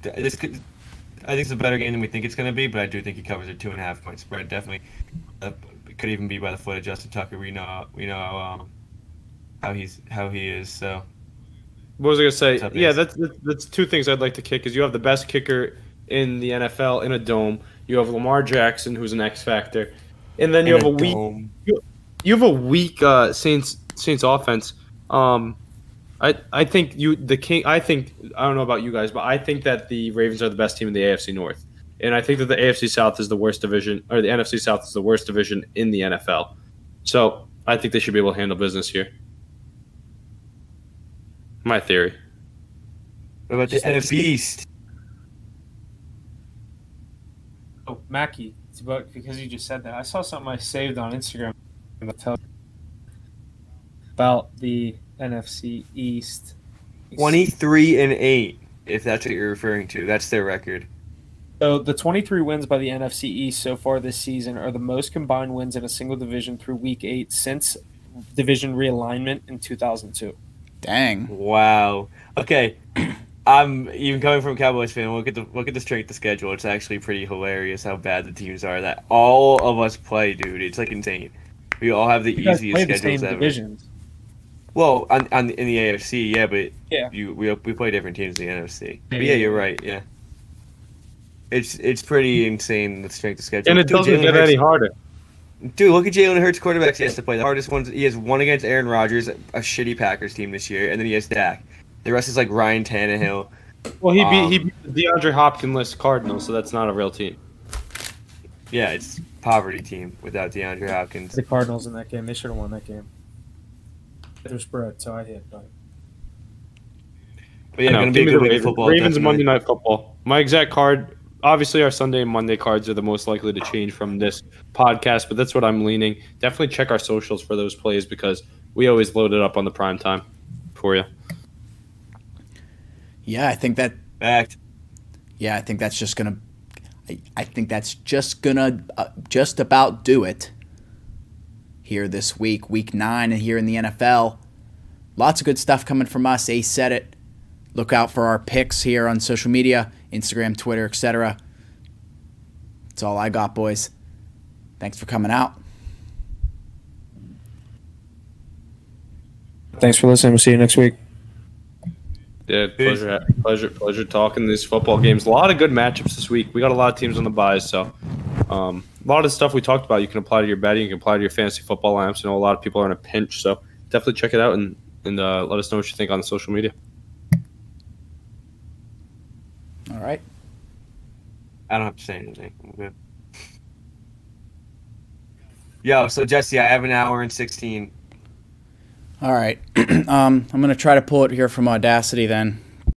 this could. I think it's a better game than we think it's going to be, but I do think he covers a 2.5 point spread. Definitely, could even be by the foot of Justin Tucker. We know how he is. So, What was I gonna say? up, Yeah, Ace? that's two things I'd like to kick. Is you have the best kicker in the NFL in a dome. You have Lamar Jackson, who's an X factor, and then you have a weak. You have a weak Saints offense. I think I don't know about you guys, but I think that the Ravens are the best team in the AFC North, and I think that the AFC South is the worst division, or the NFC South is the worst division in the NFL. So I think they should be able to handle business here. My theory. What about the NFC East? Oh, Mackie, it's because you just said that. I saw something I saved on Instagram about the NFC East. 23-8, if that's what you're referring to. That's their record. So the 23 wins by the NFC East so far this season are the most combined wins in a single division through Week 8 since division realignment in 2002. Dang. Wow. Okay. I'm even coming from a Cowboys fan. Look at the strength of schedule. It's actually pretty hilarious how bad the teams are that all of us play, dude. It's like insane. We all have the You guys easiest play the schedules same ever. divisions. Well, in the AFC, yeah, but Yeah. we play different teams in the NFC. But yeah, you're right. Yeah. It's pretty insane the strength of schedule. And it doesn't get any harder. Dude, look at Jalen Hurts quarterbacks he has to play. The hardest ones, he has one against Aaron Rodgers, a shitty Packers team this year, and then he has Dak. The rest is like Ryan Tannehill. Well, he beat the DeAndre Hopkins-less Cardinals, so that's not a real team. Yeah, it's poverty team without DeAndre Hopkins. The Cardinals in that game, they should have won that game. Their spread, so I hit. But But yeah, going to give be me a the good week of Ravens. football. Ravens definitely. Monday Night Football. My exact card. Obviously, our Sunday and Monday cards are the most likely to change from this podcast, but that's what I'm leaning. Definitely check our socials for those plays because we always load it up on the prime time for you. Yeah, I think that. Fact. Yeah, I think that's just gonna. I think that's just gonna just about do it. Here this week, Week 9, and here in the NFL, lots of good stuff coming from us. Ace said it. Look out for our picks here on social media, Instagram, Twitter, etc. That's all I got, boys. Thanks for coming out. thanks for listening. We'll see you next week. Yeah, pleasure talking these football games. A lot of good matchups this week. We got a lot of teams on the buys, so a lot of stuff we talked about you can apply to your betting, you can apply to your fantasy football lineups. I know a lot of people are in a pinch, so definitely check it out and let us know what you think on the social media. All right. I don't have to say anything. I'm good. Yo, so Jesse, I have an hour and 16. All right. I'm going to try to pull it here from Audacity then.